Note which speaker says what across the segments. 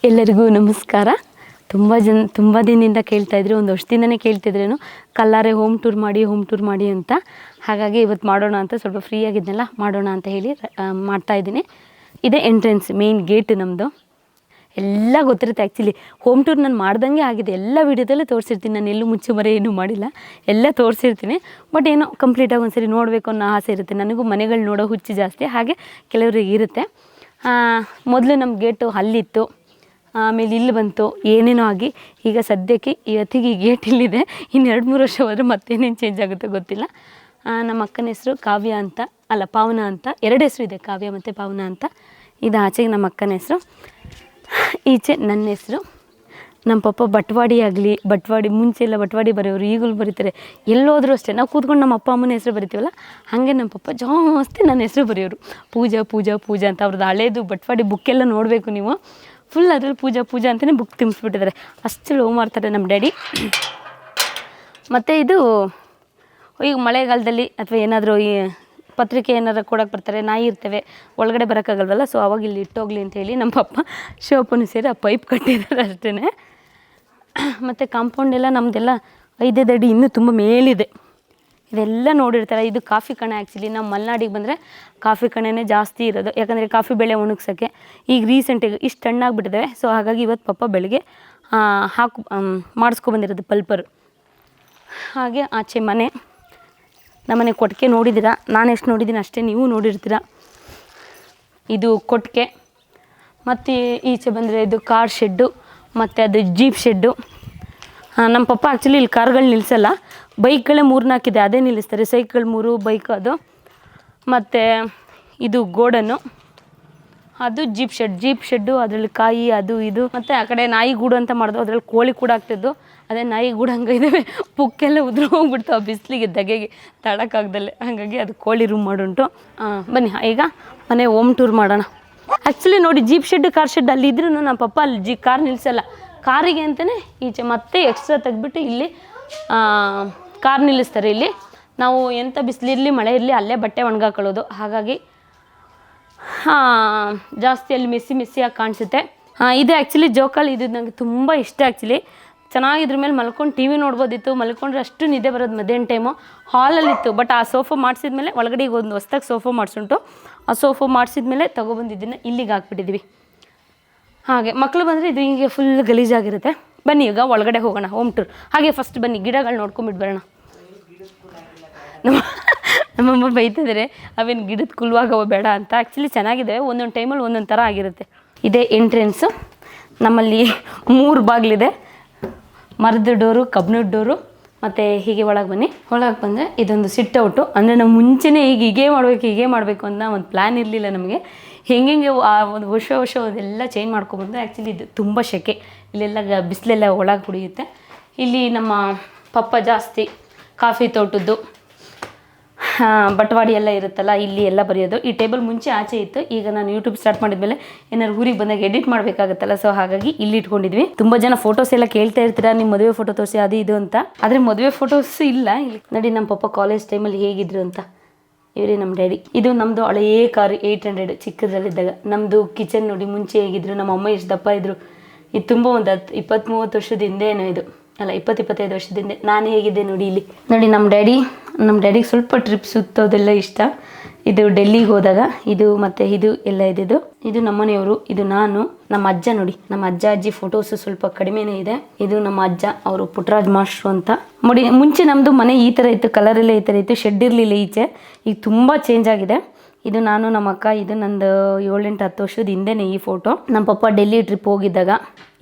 Speaker 1: ಎಲ್ಲರಿಗೂ ನಮಸ್ಕಾರ. ತುಂಬ ದಿನದಿಂದ ಕೇಳ್ತಾಯಿದ್ರು, ಒಂದು ವರ್ಷದಿಂದನೇ ಕೇಳ್ತಿದ್ರೇನು ಕಲ್ಲಾರೆ ಹೋಮ್ ಟೂರ್ ಮಾಡಿ ಅಂತ. ಹಾಗಾಗಿ ಇವತ್ತು ಮಾಡೋಣ ಅಂತ, ಸ್ವಲ್ಪ ಫ್ರೀ ಆಗಿದ್ನಲ್ಲ ಮಾಡೋಣ ಅಂತ ಹೇಳಿ ಮಾಡ್ತಾಯಿದ್ದೀನಿ. ಇದೇ ಎಂಟ್ರೆನ್ಸ್, ಮೇನ್ ಗೇಟ್ ನಮ್ಮದು. ಎಲ್ಲ ಗೊತ್ತಿರುತ್ತೆ ಆ್ಯಕ್ಚುಲಿ. ಹೋಮ್ ಟೂರ್ ನಾನು ಮಾಡ್ದಂಗೆ ಆಗಿದೆ, ಎಲ್ಲ ವೀಡಿಯೋದಲ್ಲೇ ತೋರಿಸಿರ್ತೀನಿ. ನಾನು ಎಲ್ಲೂ ಮುಚ್ಚುಮರೆ ಏನೂ ಮಾಡಿಲ್ಲ, ಎಲ್ಲ ತೋರಿಸಿರ್ತೀನಿ. ಬಟ್ ಏನೋ ಕಂಪ್ಲೀಟಾಗಿ ಒಂದ್ಸರಿ ನೋಡಬೇಕು ಅನ್ನೋ ಆಸೆ ಇರುತ್ತೆ. ನನಗೂ ಮನೆಗಳು ನೋಡೋ ಹುಚ್ಚು ಜಾಸ್ತಿ, ಹಾಗೆ ಕೆಲವರಿಗೆ ಇರುತ್ತೆ. ಮೊದಲು ನಮ್ಮ ಗೇಟು ಅಲ್ಲಿತ್ತು, ಆಮೇಲೆ ಇಲ್ಲಿ ಬಂತು, ಏನೇನೋ ಆಗಿ ಈಗ ಸದ್ಯಕ್ಕೆ ಇವತ್ತಿಗೆ ಈ ಗೇಟ್ ಇಲ್ಲಿದೆ. ಇನ್ನು 2-3 ವರ್ಷ ಹೋದರೆ ಮತ್ತೇನೇನು ಚೇಂಜ್ ಆಗುತ್ತೋ ಗೊತ್ತಿಲ್ಲ. ನಮ್ಮ ಅಕ್ಕನ ಹೆಸರು ಕಾವ್ಯ ಅಂತ, ಅಲ್ಲ ಪಾವನ ಅಂತ, 2 ಹೆಸರು ಇದೆ, ಕಾವ್ಯ ಮತ್ತು ಪಾವನ ಅಂತ. ಇದು ಆಚೆಗೆ ನಮ್ಮ ಅಕ್ಕನ ಹೆಸರು, ಈಚೆ ನನ್ನ ಹೆಸರು. ನಮ್ಮ ಪಪ್ಪ ಬಟ್ವಾಡಿ ಮುಂಚೆ ಎಲ್ಲ ಬಟ್ವಾಡಿ ಬರೆಯೋರು, ಈಗಲೂ ಬರೀತಾರೆ. ಎಲ್ಲೋದ್ರೂ ಅಷ್ಟೇ, ನಾವು ಕೂತ್ಕೊಂಡು ನಮ್ಮ ಅಪ್ಪ ಅಮ್ಮನ ಹೆಸರು ಬರಿತೀವಲ್ಲ, ಹಾಗೆ ನಮ್ಮ ಪಪ್ಪ ಜಾಸ್ತಿ ನನ್ನ ಹೆಸರು ಬರೆಯೋರು. ಪೂಜಾ ಅಂತ. ಅವ್ರದ್ದು ಹಳೇದು ಬಟ್ವಾಡಿ ಬುಕ್ಕೆಲ್ಲ ನೋಡಬೇಕು ನೀವು, ಫುಲ್ ಅದ್ರಲ್ಲಿ ಪೂಜಾ ಅಂತಲೇ ಬುಕ್ ತುಂಬಿಸ್ಬಿಟ್ಟಿದ್ದಾರೆ. ಅಷ್ಟು ಲವ್ ಮಾಡ್ತಾರೆ ನಮ್ಮ ಡ್ಯಾಡಿ. ಮತ್ತು ಇದು ಈಗ ಮಳೆಗಾಲದಲ್ಲಿ ಅಥವಾ ಏನಾದರೂ ಈ ಪತ್ರಿಕೆ ಏನಾರು ಕೊಡೋಕೆ ಬರ್ತಾರೆ, ನಾಯಿ ಇರ್ತವೆ, ಒಳಗಡೆ ಬರೋಕ್ಕಾಗಲ್ವಲ್ಲ, ಸೊ ಅವಾಗ ಇಲ್ಲಿ ಇಟ್ಟೋಗ್ಲಿ ಅಂತೇಳಿ ನಮ್ಮ ಪಪ್ಪ ಶಿವಪ್ಪನೂ ಸೇರಿ ಆ ಪೈಪ್ ಕಟ್ಟಿದ್ದಾರೆ ಅಷ್ಟೇ. ಮತ್ತು ಕಾಂಪೌಂಡ್ ಎಲ್ಲ ನಮ್ಮದೆಲ್ಲ 5 ಅಡಿ ಇನ್ನೂ ತುಂಬ ಮೇಲಿದೆ. ಇದೆಲ್ಲ ನೋಡಿರ್ತಾರೆ. ಇದು ಕಾಫಿ ಕಣೆ. ಆ್ಯಕ್ಚುಲಿ ನಾವು ಮಲೆನಾಡಿಗೆ ಬಂದರೆ ಕಾಫಿ ಕಣೆನೇ ಜಾಸ್ತಿ ಇರೋದು, ಯಾಕಂದರೆ ಕಾಫಿ ಬೆಳೆ ಒಣಗ್ಸೋಕ್ಕೆ. ಈಗ ರೀಸೆಂಟಿಗೆ ಇಷ್ಟು ಹಣ್ಣಾಗ್ಬಿಟ್ಟಿದ್ದಾವೆ, ಸೊ ಹಾಗಾಗಿ ಇವತ್ತು ಪಪ್ಪ ಬೆಳಗ್ಗೆ ಮಾಡಿಸ್ಕೊಬಂದಿರೋದು ಪಲ್ಪರು. ಹಾಗೆ ಆಚೆ ಮನೆ, ನಮ್ಮನೆ ಕೊಟ್ಟಿಗೆ ನೋಡಿದ್ದೀರಾ, ನಾನು ಎಷ್ಟು ನೋಡಿದ್ದೀನಿ ಅಷ್ಟೇ ನೀವು ನೋಡಿರ್ತೀರ. ಇದು ಕೊಟ್ಟಿಗೆ. ಮತ್ತು ಈಚೆ ಬಂದರೆ ಇದು ಕಾರ್ ಶೆಡ್ಡು, ಮತ್ತು ಅದು ಜೀಪ್ ಶೆಡ್ಡು. ನಮ್ಮ ಪಪ್ಪ ಆ್ಯಕ್ಚುಲಿ ಇಲ್ಲಿ ಕಾರ್ಗಳು ನಿಲ್ಲಿಸಲ್ಲ, ಬೈಕ್ಗಳೇ 3-4 ಇದೆ, ಅದೇ ನಿಲ್ಲಿಸ್ತಾರೆ. ಸೈಕಲ್ 3, ಬೈಕ್ ಅದು. ಮತ್ತು ಇದು ಗೋಡನ್ನು, ಅದು ಜೀಪ್ ಶೆಡ್ಡು, ಅದರಲ್ಲಿ ಕಾಯಿ ಅದು ಇದು. ಮತ್ತು ಆ ಕಡೆ ನಾಯಿ ಗೂಡು ಅಂತ ಮಾಡಿದ್ರು, ಅದರಲ್ಲಿ ಕೋಳಿ ಕೂಡ ಆಗ್ತಿದ್ದು. ಅದೇ ನಾಯಿ ಗೂಡು ಹಂಗೆ ಇದ್ದಾವೆ, ಪುಕ್ಕೆಲ್ಲ ಉದುರು ಹೋಗ್ಬಿಡ್ತಾವೆ ಬಿಸಿಲಿಗೆ, ಧಗೆಗೆ ತಡಕ್ಕಾಗ್ದಲ್ಲೇ. ಹಾಗಾಗಿ ಅದು ಕೋಳಿ ರೂಮ್ ಮಾಡುಂಟು. ಬನ್ನಿ ಈಗ ಮನೆ ಹೋಮ್ ಟೂರ್ ಮಾಡೋಣ. ಆ್ಯಕ್ಚುಲಿ ನೋಡಿ, ಜೀಪ್ ಶೆಡ್ ಕಾರ್ ಶೆಡ್ ಅಲ್ಲಿ ಇದ್ರೂ ನಮ್ಮ ಪಪ್ಪ ಅಲ್ಲಿ ಕಾರ್ ನಿಲ್ಲಿಸಲ್ಲ. ಕಾರಿಗೆ ಅಂತಲೇ ಈಚೆ ಮತ್ತೆ ಎಕ್ಸ್ಟ್ರಾ ತೆಗೆದ್ಬಿಟ್ಟು ಇಲ್ಲಿ ಕಾರ್ ನಿಲ್ಲಿಸ್ತಾರೆ. ಇಲ್ಲಿ ನಾವು ಎಂಥ ಬಿಸಿಲಿರಲಿ ಮಳೆ ಇರಲಿ ಅಲ್ಲೇ ಬಟ್ಟೆ ಒಣಗಾಕೊಳ್ಳೋದು. ಹಾಗಾಗಿ ಜಾಸ್ತಿ ಅಲ್ಲಿ ಮೆಸ್ಸಿಯಾಗಿ ಕಾಣಿಸುತ್ತೆ. ಇದು ಆ್ಯಕ್ಚುಲಿ ಜೋಕಾಲಿ. ಇದು ನನಗೆ ತುಂಬ ಇಷ್ಟ. ಆ್ಯಕ್ಚುಲಿ ಚೆನ್ನಾಗಿದ್ರ ಮೇಲೆ ಮಲ್ಕೊಂಡು ಟಿ ವಿ ನೋಡ್ಬೋದಿತ್ತು. ಮಲ್ಕೊಂಡ್ರೆ ಅಷ್ಟು ನಿದ್ದೆ ಬರೋದು ಮಧ್ಯಾಹ್ನ ಟೈಮು. ಹಾಲಲ್ಲಿತ್ತು, ಬಟ್ ಆ ಸೋಫಾ ಮಾಡಿಸಿದ್ಮೇಲೆ ಒಳಗಡೆ ಈಗ ಒಂದು ಹೊಸ್ದಾಗಿ ಸೋಫಾ ಮಾಡಿಸುಂಟು. ಆ ಸೋಫಾ ಮಾಡಿಸಿದ್ಮೇಲೆ ತೊಗೊಬಂದಿದ್ದನ್ನು ಇಲ್ಲಿಗೆ ಹಾಕ್ಬಿಟ್ಟಿದ್ವಿ. ಹಾಗೆ ಮಕ್ಕಳು ಬಂದರೆ ಇದು ಹೀಗೆ ಫುಲ್ ಗಲೀಜಾಗಿರುತ್ತೆ. ಬನ್ನಿ ಈಗ ಒಳಗಡೆ ಹೋಗೋಣ, ಹೋಮ್ ಟೂರ್. ಹಾಗೆ ಫಸ್ಟ್ ಬನ್ನಿ ಗಿಡಗಳು ನೋಡ್ಕೊಂಬಿಟ್ಟು ಬರೋಣ. ನಮ್ಮಮ್ಮ ಬೈತಿದ್ದಾರೆ, ಅವೇನು ಗಿಡದ ಕುಲ್ವಾಗವ ಬೇಡ ಅಂತ. ಆ್ಯಕ್ಚುಲಿ ಚೆನ್ನಾಗಿದೆ, ಒಂದೊಂದು ಟೈಮಲ್ಲಿ ಒಂದೊಂದು ಥರ ಆಗಿರುತ್ತೆ. ಇದೇ ಎಂಟ್ರೆನ್ಸು. ನಮ್ಮಲ್ಲಿ 3 ಬಾಗಿಲಿದೆ, ಮರದ ಡೋರು, ಕಬ್ಬಿಣದ ಡೋರು. ಮತ್ತು ಹೀಗೆ ಒಳಗೆ ಬನ್ನಿ. ಒಳಗೆ ಬಂದರೆ ಇದೊಂದು ಸಿಟ್ ಔಟು. ಅಂದರೆ ನಾವು ಮುಂಚೆನೇ ಹೀಗೆ ಮಾಡಬೇಕು ಅಂತ ಒಂದು ಪ್ಲ್ಯಾನ್ ಇರಲಿಲ್ಲ ನಮಗೆ. ಹೆಂಗೆ ಒಂದು ವರ್ಷ ಅದೆಲ್ಲ ಚೇಂಜ್ ಮಾಡ್ಕೊಬಂದು. ಆ್ಯಕ್ಚುಲಿ ಇದು ತುಂಬ ಸೆಕೆ, ಇಲ್ಲೆಲ್ಲ ಬಿಸಿಲೆಲ್ಲ ಒಳಗೆ ಕುಡಿಯುತ್ತೆ. ಇಲ್ಲಿ ನಮ್ಮ ಪಪ್ಪ ಜಾಸ್ತಿ ಕಾಫಿ ತೋಟದ್ದು ಬಟವಾಡಿ ಎಲ್ಲ ಇರುತ್ತಲ್ಲ, ಇಲ್ಲಿ ಎಲ್ಲ ಬರೆಯೋದು. ಈ ಟೇಬಲ್ ಮುಂಚೆ ಆಚೆ ಇತ್ತು, ಈಗ ನಾನು ಯೂಟ್ಯೂಬ್ ಸ್ಟಾರ್ಟ್ ಮಾಡಿದ್ಮೇಲೆ ಏನಾದ್ರು ಊರಿಗೆ ಬಂದಾಗ ಎಡಿಟ್ ಮಾಡಬೇಕಾಗುತ್ತಲ್ಲ, ಸೊ ಹಾಗಾಗಿ ಇಲ್ಲಿ ಇಟ್ಕೊಂಡಿದ್ವಿ. ತುಂಬ ಜನ ಫೋಟೋಸ್ ಎಲ್ಲ ಕೇಳ್ತಾ ಇರ್ತೀರಾ, ನಿಮ್ಮ ಮದುವೆ ಫೋಟೋ ತೋರಿಸಿ ಅದು ಇದು ಅಂತ. ಆದರೆ ಮದುವೆ ಫೋಟೋಸ್ ಇಲ್ಲ ಇಲ್ಲಿ. ನೋಡಿ ನಮ್ಮ ಪಪ್ಪ ಕಾಲೇಜ್ ಟೈಮಲ್ಲಿ ಹೇಗಿದ್ರು ಅಂತ. ಇವರೇ ನಮ್ಮ ಡ್ಯಾಡಿ. ಇದು ನಮ್ಮದು ಹಳೆಯ ಕಾರು 800 ಚಿಕ್ಕದ್ರಲ್ಲಿದ್ದಾಗ. ನಮ್ಮದು ಕಿಚನ್ ನೋಡಿ ಮುಂಚೆ ಹೇಗಿದ್ರು, ನಮ್ಮ ಅಮ್ಮ ಎಷ್ಟು ದಪ್ಪ ಇದ್ರು. ಇದು ತುಂಬ ಒಂದು 20-30 ವರ್ಷದ ಹಿಂದೆನೋ, ಇದು ಅಲ್ಲ 20-25 ವರ್ಷದ ಹಿಂದೆ ನಾನು ಹೇಗಿದ್ದೆ ನೋಡಿ ಇಲ್ಲಿ. ನೋಡಿ ನಮ್ಮ ಡ್ಯಾಡಿಗೆ ಸ್ವಲ್ಪ ಟ್ರಿಪ್ ಸುತ್ತೋದೆಲ್ಲ ಇಷ್ಟ. ಇದು ಡೆಲ್ಲಿಗೆ ಹೋದಾಗ ಇದು ಮತ್ತು ಇದು ಎಲ್ಲ ಇದ್ದಿದ್ದು. ಇದು ನಮ್ಮನೆಯವರು, ಇದು ನಾನು. ನಮ್ಮ ಅಜ್ಜ ನೋಡಿ, ನಮ್ಮ ಅಜ್ಜ ಅಜ್ಜಿ ಫೋಟೋಸು ಸ್ವಲ್ಪ ಕಡಿಮೆನೇ ಇದೆ. ಇದು ನಮ್ಮ ಅಜ್ಜ, ಅವರು ಪುಟ್ಟರಾಜ್ ಮಾಸ್ಟ್ರು ಅಂತ. ನೋಡಿ ಮುಂಚೆ ನಮ್ಮದು ಮನೆ ಈ ಥರ ಇತ್ತು, ಕಲರೆಲ್ಲ ಈ ಥರ ಇತ್ತು, ಶೆಡ್ ಇರಲಿಲ್ಲ ಈಚೆ. ಈಗ ತುಂಬ ಚೇಂಜ್ ಆಗಿದೆ. ಇದು ನಾನು, ನಮ್ಮ ಅಕ್ಕ. ಇದು ನಂದು 7-8-10 ವರ್ಷದ ಹಿಂದೆನೇ ಈ ಫೋಟೋ. ನಮ್ಮ ಪಪ್ಪ ಡೆಲ್ಲಿ ಟ್ರಿಪ್ ಹೋಗಿದ್ದಾಗ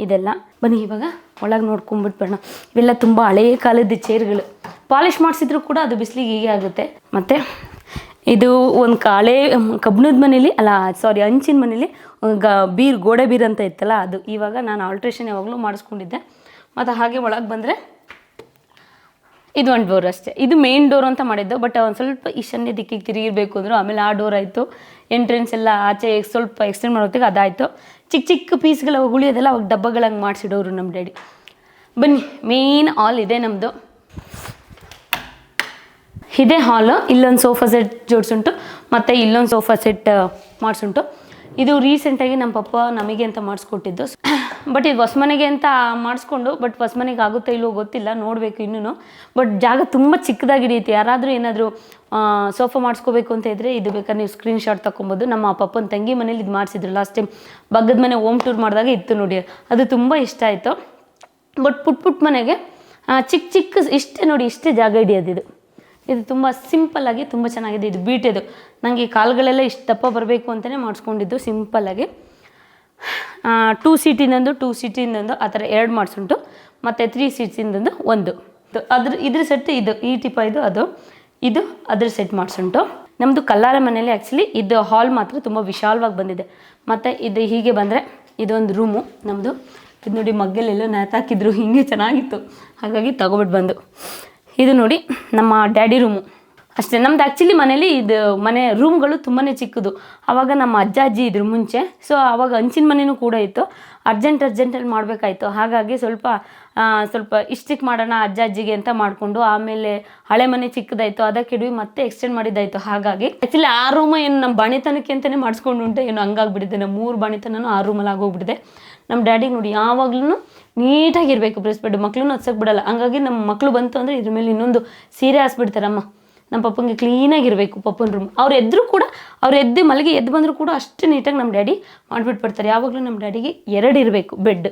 Speaker 1: ಇದೆಲ್ಲ. ಬನ್ನಿ ಇವಾಗ ಒಳಗೆ ನೋಡ್ಕೊಂಬಿಟ್ಟು ಬರೋಣ. ಇವೆಲ್ಲ ತುಂಬ ಹಳೆಯ ಕಾಲದ ಚೇರ್ಗಳು, ಪಾಲಿಷ್ ಮಾಡಿಸಿದ್ರು ಕೂಡ ಅದು ಬಿಸಿಲಿಗೆ ಹೀಗೆ ಆಗುತ್ತೆ. ಮತ್ತು ಇದು ಒಂದು ಹಳೆ ಕಬ್ಬಿಣದ ಮನೇಲಿ, ಅಲ್ಲ ಸಾರಿ ಹಂಚಿನ ಮನೇಲಿ ಗೋಡೆ ಬೀರ್ ಅಂತ ಇತ್ತಲ್ಲ, ಅದು ಇವಾಗ ನಾನು ಆಲ್ಟ್ರೇಷನ್ ಯಾವಾಗಲೂ ಮಾಡಿಸ್ಕೊಂಡಿದ್ದೆ. ಮತ್ತು ಹಾಗೆ ಒಳಗೆ ಬಂದರೆ ಇದು ಒಂದು ಡೋರ್ ಅಷ್ಟೇ. ಇದು ಮೇನ್ ಡೋರ್ ಅಂತ ಮಾಡಿದ್ದು, ಬಟ್ ಒಂದು ಸ್ವಲ್ಪ ಈಶಾನ್ಯ ದಿಕ್ಕಿಗೆ ತಿರುಗಿರಬೇಕು ಅಂದರು. ಆಮೇಲೆ ಆ ಡೋರ್ ಆಯಿತು. ಎಂಟ್ರೆನ್ಸ್ ಎಲ್ಲ ಆಚೆ ಸ್ವಲ್ಪ ಎಕ್ಸ್ಟೆಂಡ್ ಮಾಡೋತ್ತಿಗೆ ಅದಾಯಿತು. ಚಿಕ್ಕ ಪೀಸ್ಗಳು ಉಳಿಯೋದೆಲ್ಲ ಅವಾಗ ಡಬ್ಬಗಳಂಗೆ ಮಾಡಿಸಿಡೋರು ನಮ್ಮ ಡ್ಯಾಡಿ. ಬನ್ನಿ, ಮೇನ್ ಹಾಲ್ ಇದೆ ನಮ್ಮದು. ಇದೇ ಹಾಲು. ಇಲ್ಲೊಂದು ಸೋಫಾ ಸೆಟ್ ಜೋಡಿಸುಂಟು, ಮತ್ತು ಇಲ್ಲೊಂದು ಸೋಫಾ ಸೆಟ್ ಮಾಡಿಸುಂಟು. ಇದು ರೀಸೆಂಟಾಗಿ ನಮ್ಮ ಪಪ್ಪ ನಮಗೆ ಅಂತ ಮಾಡಿಸ್ಕೊಟ್ಟಿದ್ದು. ಬಟ್ ಇದು ಹೊಸ ಮನೆಗೆ ಅಂತ ಮಾಡಿಸ್ಕೊಂಡು, ಬಟ್ ಹೊಸ ಮನೆಗೆ ಆಗುತ್ತೋ ಇಲ್ಲವೋ ಗೊತ್ತಿಲ್ಲ, ನೋಡಬೇಕು ಇನ್ನೂ. ಬಟ್ ಜಾಗ ತುಂಬ ಚಿಕ್ಕದಾಗಿ ಹಿಡಿಯುತ್ತೆ. ಯಾರಾದರೂ ಏನಾದರೂ ಸೋಫಾ ಮಾಡಿಸ್ಕೋಬೇಕು ಅಂತ ಇದ್ದರೆ ಇದು ಬೇಕಾದ್ರೆ ನೀವು ಸ್ಕ್ರೀನ್ಶಾಟ್ ತೊಗೊಬೋದು. ನಮ್ಮ ಪಪ್ಪನ ತಂಗಿ ಮನೇಲಿ ಇದು ಮಾಡಿಸಿದ್ರು ಲಾಸ್ಟ್ ಟೈಮ್, ಬಗ್ಗದ ಮನೆ ಹೋಮ್ ಟೂರ್ ಮಾಡಿದಾಗ ಇತ್ತು ನೋಡಿ, ಅದು ತುಂಬ ಇಷ್ಟ ಆಯಿತು. ಬಟ್ ಪುಟ್ಟ ಮನೆಗೆ ಚಿಕ್ಕ ಇಷ್ಟೇ ನೋಡಿ, ಇಷ್ಟೇ ಜಾಗ ಹಿಡಿಯೋದು. ಇದು ತುಂಬ ಸಿಂಪಲ್ಲಾಗಿ ತುಂಬ ಚೆನ್ನಾಗಿದೆ. ಇದು ಬೀಟೆದು, ನನಗೆ ಕಾಲುಗಳೆಲ್ಲ ಇಷ್ಟು ದಪ್ಪ ಬರಬೇಕು ಅಂತಲೇ ಮಾಡಿಸ್ಕೊಂಡಿದ್ದು ಸಿಂಪಲ್ಲಾಗಿ. 2 ಸೀಟಿನೊಂದು 2 ಸೀಟಿನೊಂದು ಆ ಥರ 2 ಮಾಡಿಸುಂಟು, ಮತ್ತು 3 ಸೀಟ್ಸಿಂದೊಂದು 1. ಇದ್ರ ಸೆಟ್ ಇದು ಈ ಟಿಪ ಇದು ಅದ್ರ ಸೆಟ್ ಮಾಡಿಸುಂಟು. ನಮ್ಮದು ಕಲ್ಲಾರ ಮನೇಲಿ ಆ್ಯಕ್ಚುಲಿ ಇದು ಹಾಲ್ ಮಾತ್ರ ತುಂಬ ವಿಶಾಲವಾಗಿ ಬಂದಿದೆ. ಮತ್ತು ಇದು ಹೀಗೆ ಬಂದರೆ ಇದೊಂದು ರೂಮು ನಮ್ಮದು. ಇದು ನೋಡಿ ಮಗ್ಗಲೆಲ್ಲೋ ನೇತಾಕಿದ್ರು, ಹೀಗೆ ಚೆನ್ನಾಗಿತ್ತು, ಹಾಗಾಗಿ ತಗೊಬಿಟ್ಟು ಬಂದು. ಇದು ನೋಡಿ ನಮ್ಮ ಡ್ಯಾಡಿ ರೂಮು ಅಷ್ಟೇ. ನಮ್ದು ಆ್ಯಕ್ಚುಲಿ ಮನೇಲಿ ಇದು ಮನೆ ರೂಮ್ಗಳು ತುಂಬಾ ಚಿಕ್ಕದು. ಆವಾಗ ನಮ್ಮ ಅಜ್ಜಿ ಇದ್ರು ಮುಂಚೆ, ಸೊ ಆವಾಗ ಹಂಚಿನ ಮನೆಯೂ ಕೂಡ ಇತ್ತು. ಅರ್ಜೆಂಟಲ್ಲಿ ಮಾಡಬೇಕಾಯ್ತು, ಹಾಗಾಗಿ ಸ್ವಲ್ಪ ಇಷ್ಟಕ್ಕೆ ಮಾಡೋಣ ಅಜ್ಜಿಗೆ ಅಂತ ಮಾಡಿಕೊಂಡು, ಆಮೇಲೆ ಹಳೆ ಮನೆ ಚಿಕ್ಕದಾಯಿತು, ಅದಕ್ಕೆ ಇಡೀ ಮತ್ತೆ ಎಕ್ಸ್ಟೆಂಡ್ ಮಾಡಿದ್ದಾಯಿತು. ಹಾಗಾಗಿ ಆ್ಯಕ್ಚುಲಿ ಆ ರೂಮ್ ಏನು ನಮ್ಮ ಬಾಣಿತನಕ್ಕೆ ಅಂತಲೇ ಮಾಡಿಸ್ಕೊಂಡು ಉಂಟು, ಏನು ಹಂಗಾಗ್ಬಿಟ್ಟಿದೆ. ನಮ್ಮ 3 ಬಾಣಿತನೂ ಆ ರೂಮಲ್ಲಿ ಆಗೋಗ್ಬಿಟ್ಟಿದೆ. ನಮ್ಮ ಡ್ಯಾಡಿಗೆ ನೋಡಿ ಯಾವಾಗ್ಲೂ ನೀಟಾಗಿರಬೇಕು ಬ್ರೆಸ್ಟ್ ಬೆಡ್, ಮಕ್ಳನ್ನೂ ಹತ್ಸಕ್ಕೆ ಬಿಡಲ್ಲ. ಹಂಗಾಗಿ ನಮ್ಮ ಮಕ್ಕಳು ಬಂತು ಅಂದರೆ ಇದ್ರ ಮೇಲೆ ಇನ್ನೊಂದು ಸೀರೆ ಹಾಸ್ಬಿಡ್ತಾರಮ್ಮ. ನಮ್ಮ ಪಪ್ಪಂಗೆ ಕ್ಲೀನಾಗಿರಬೇಕು ಪಪ್ಪನ ರೂಮ್. ಅವ್ರು ಎದ್ದು ಮಲಗಿ ಎದ್ದು ಬಂದರೂ ಕೂಡ ಅಷ್ಟು ನೀಟಾಗಿ ನಮ್ಮ ಡ್ಯಾಡಿ ಮಾಡಿಬಿಟ್ಟು ಬರ್ತಾರೆ. ಯಾವಾಗಲೂ ನಮ್ಮ ಡ್ಯಾಡಿಗೆ 2 ಇರಬೇಕು ಬೆಡ್,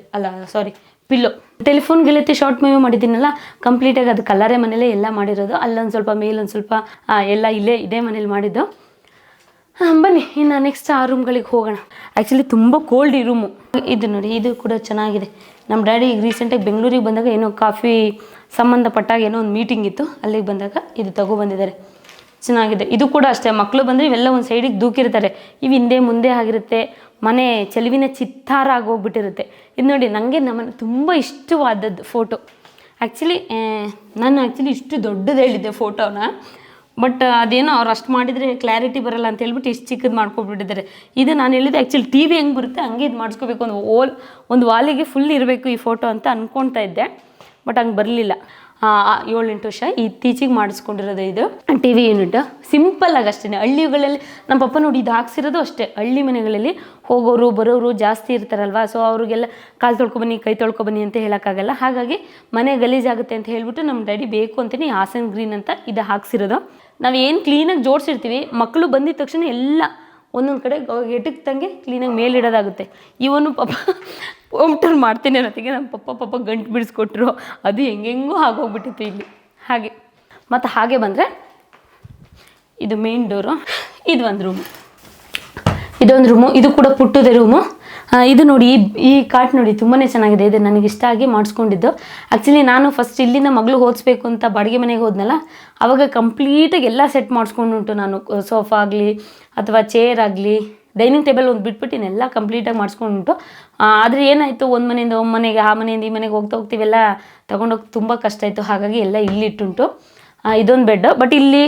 Speaker 1: ಪಿಲ್ಲೋ. ಟೆಲಿಫೋನ್ ಗೆಲತಿ ಶಾರ್ಟ್ ಮೂವಿ ಮಾಡಿದ್ದೀನಲ್ಲ, ಕಂಪ್ಲೀಟಾಗಿ ಅದು ಕಲ್ಲರೆ ಮನೇಲೇ ಎಲ್ಲ ಮಾಡಿರೋದು. ಅಲ್ಲೊಂದು ಸ್ವಲ್ಪ ಮೇಲೊಂದು ಸ್ವಲ್ಪ ಎಲ್ಲ ಇದೇ ಮನೇಲಿ ಮಾಡಿದ್ದು. ಬನ್ನಿ ಇನ್ನು ನೆಕ್ಸ್ಟ್ ಆ ರೂಮ್ಗಳಿಗೆ ಹೋಗೋಣ. ಆ್ಯಕ್ಚುಲಿ ತುಂಬ ಕೋಲ್ಡ್ ಈ ರೂಮು. ಇದು ನೋಡಿ, ಇದು ಕೂಡ ಚೆನ್ನಾಗಿದೆ. ನಮ್ಮ ಡ್ಯಾಡಿ ಈಗ ರೀಸೆಂಟಾಗಿ ಬೆಂಗಳೂರಿಗೆ ಬಂದಾಗ ಏನೋ ಕಾಫಿ ಸಂಬಂಧಪಟ್ಟಾಗ ಏನೋ ಒಂದು ಮೀಟಿಂಗ್ ಇತ್ತು, ಅಲ್ಲಿಗೆ ಬಂದಾಗ ಇದು ತಗೊಬಂದಿದ್ದಾರೆ. ಚೆನ್ನಾಗಿದೆ. ಇದು ಕೂಡ ಅಷ್ಟೇ, ಮಕ್ಕಳು ಬಂದರೆ ಇವೆಲ್ಲ ಒಂದು ಸೈಡಿಗೆ ದೂಕಿರ್ತಾರೆ. ಇವು ಹಿಂದೆ ಮುಂದೆ ಆಗಿರುತ್ತೆ, ಮನೆ ಚೆಲುವಿನ ಚಿತ್ತಾರ ಆಗೋಗ್ಬಿಟ್ಟಿರುತ್ತೆ. ಇದು ನೋಡಿ, ನನಗೆ ನಮ್ಮನೆ ತುಂಬ ಇಷ್ಟವಾದದ್ದು ಫೋಟೋ. ನಾನು ಇಷ್ಟು ದೊಡ್ಡದು ಹೇಳಿದ್ದೆ ಫೋಟೋನ, ಬಟ್ ಅದೇನೋ ಅವ್ರು ಅಷ್ಟು ಮಾಡಿದರೆ ಕ್ಲಾರಿಟಿ ಬರಲ್ಲ ಅಂತ ಹೇಳ್ಬಿಟ್ಟು ಇಷ್ಟು ಚಿಕ್ಕದು ಮಾಡ್ಕೊಬಿಟ್ಟಿದ್ದಾರೆ. ಇದು ನಾನು ಹೇಳಿದೆ ಆ್ಯಕ್ಚುಲಿ ಟಿ ವಿ ಹೆಂಗೆ ಬರುತ್ತೆ ಹಂಗೆ ಇದು ಮಾಡಿಸ್ಕೋಬೇಕು, ಒಂದು ವಾಲಿಗೆ ಫುಲ್ ಇರಬೇಕು ಈ ಫೋಟೋ ಅಂತ ಅಂದ್ಕೊಳ್ತಾ ಇದ್ದೆ. ಬಟ್ ಹಂಗೆ ಬರಲಿಲ್ಲ. 7-8 ವರ್ಷ ಇತ್ತೀಚೆಗೆ ಮಾಡಿಸ್ಕೊಂಡಿರೋದು ಇದು ಟಿ ವಿ ಯೂನಿಟ್. ಸಿಂಪಲ್ಲಾಗಿ ಅಷ್ಟೇ. ಹಳ್ಳಿಗಳಲ್ಲಿ ನಮ್ಮ ಪಪ್ಪ ನೋಡಿ ಇದು ಹಾಕ್ಸಿರೋದು ಅಷ್ಟೇ. ಹಳ್ಳಿ ಮನೆಗಳಲ್ಲಿ ಹೋಗೋರು ಬರೋರು ಜಾಸ್ತಿ ಇರ್ತಾರಲ್ವ, ಸೊ ಅವ್ರಿಗೆಲ್ಲ ಕಾಲು ತೊಳ್ಕೊಬನ್ನಿ ಕೈ ತೊಳ್ಕೊಬನ್ನಿ ಅಂತ ಹೇಳೋಕ್ಕಾಗಲ್ಲ. ಹಾಗಾಗಿ ಮನೆ ಗಲೀಜಾಗುತ್ತೆ ಅಂತ ಹೇಳ್ಬಿಟ್ಟು ನಮ್ಮ ಡ್ಯಾಡಿ ಬೇಕು ಅಂತಲೇ ಹಾಸನ್ ಗ್ರೀನ್ ಅಂತ ಇದು ಹಾಕ್ಸಿರೋದು. ನಾವು ಏನು ಕ್ಲೀನಾಗಿ ಜೋಡಿಸಿರ್ತೀವಿ, ಮಕ್ಕಳು ಬಂದಿದ ತಕ್ಷಣ ಎಲ್ಲ ಒಂದೊಂದು ಕಡೆ ಎಟಕ್ತಂಗೆ ಕ್ಲೀನಾಗಿ ಮೇಲಿಡೋದಾಗುತ್ತೆ. ಇವನು ಪಾಪ ಹೋಮ್ ಟೂರ್ ಮಾಡ್ತೀನಿ ಅನ್ನೋತ್ತಿಗೆ ನಮ್ಮ ಪಪ್ಪ ಗಂಟು ಬಿಡಿಸ್ಕೊಟ್ರು. ಅದು ಹೆಂಗೆಂಗೂ ಆಗೋಗ್ಬಿಟ್ಟಿತ್ತು ಇಲ್ಲಿ. ಹಾಗೆ ಬಂದರೆ ಇದು ಮೇನ್ ಡೋರು. ಇದೊಂದು ರೂಮು. ಇದು ಕೂಡ ಪುಟ್ಟದೆ ರೂಮು. ಇದು ನೋಡಿ, ಈ ಕಾಟ್ ನೋಡಿ ತುಂಬಾ ಚೆನ್ನಾಗಿದೆ. ಇದು ನನಗೆ ಇಷ್ಟ ಆಗಿ ಮಾಡಿಸ್ಕೊಂಡಿದ್ದು. ಆ್ಯಕ್ಚುಲಿ ನಾನು ಫಸ್ಟ್ ಇಲ್ಲಿಂದ ಮಗಳು ಓದಿಸ್ಬೇಕು ಅಂತ ಬಾಡಿಗೆ ಮನೆಗೆ ಹೋದ್ನಲ್ಲ, ಆವಾಗ ಕಂಪ್ಲೀಟಾಗಿ ಎಲ್ಲ ಸೆಟ್ ಮಾಡಿಸ್ಕೊಂಡುಂಟು ನಾನು. ಸೋಫಾ ಆಗಲಿ ಅಥವಾ ಚೇರ್ ಆಗಲಿ, ಡೈನಿಂಗ್ ಟೇಬಲ್ ಒಂದು ಬಿಟ್ಬಿಟ್ಟಿನೆಲ್ಲ ಕಂಪ್ಲೀಟಾಗಿ ಮಾಡಿಸ್ಕೊಂಡುಂಟು. ಆದರೆ ಏನಾಯಿತು, ಒಂದು ಮನೆಯಿಂದ ಮನೆಗೆ, ಆ ಮನೆಯಿಂದ ಈ ಮನೆಗೆ ಹೋಗ್ತೀವೆಲ್ಲ ತೊಗೊಂಡೋಗಿ ತುಂಬ ಕಷ್ಟ ಆಯಿತು. ಹಾಗಾಗಿ ಎಲ್ಲ ಇಲ್ಲಿಟ್ಟುಂಟು. ಇದೊಂದು ಬೆಡ್. ಬಟ್ ಇಲ್ಲಿ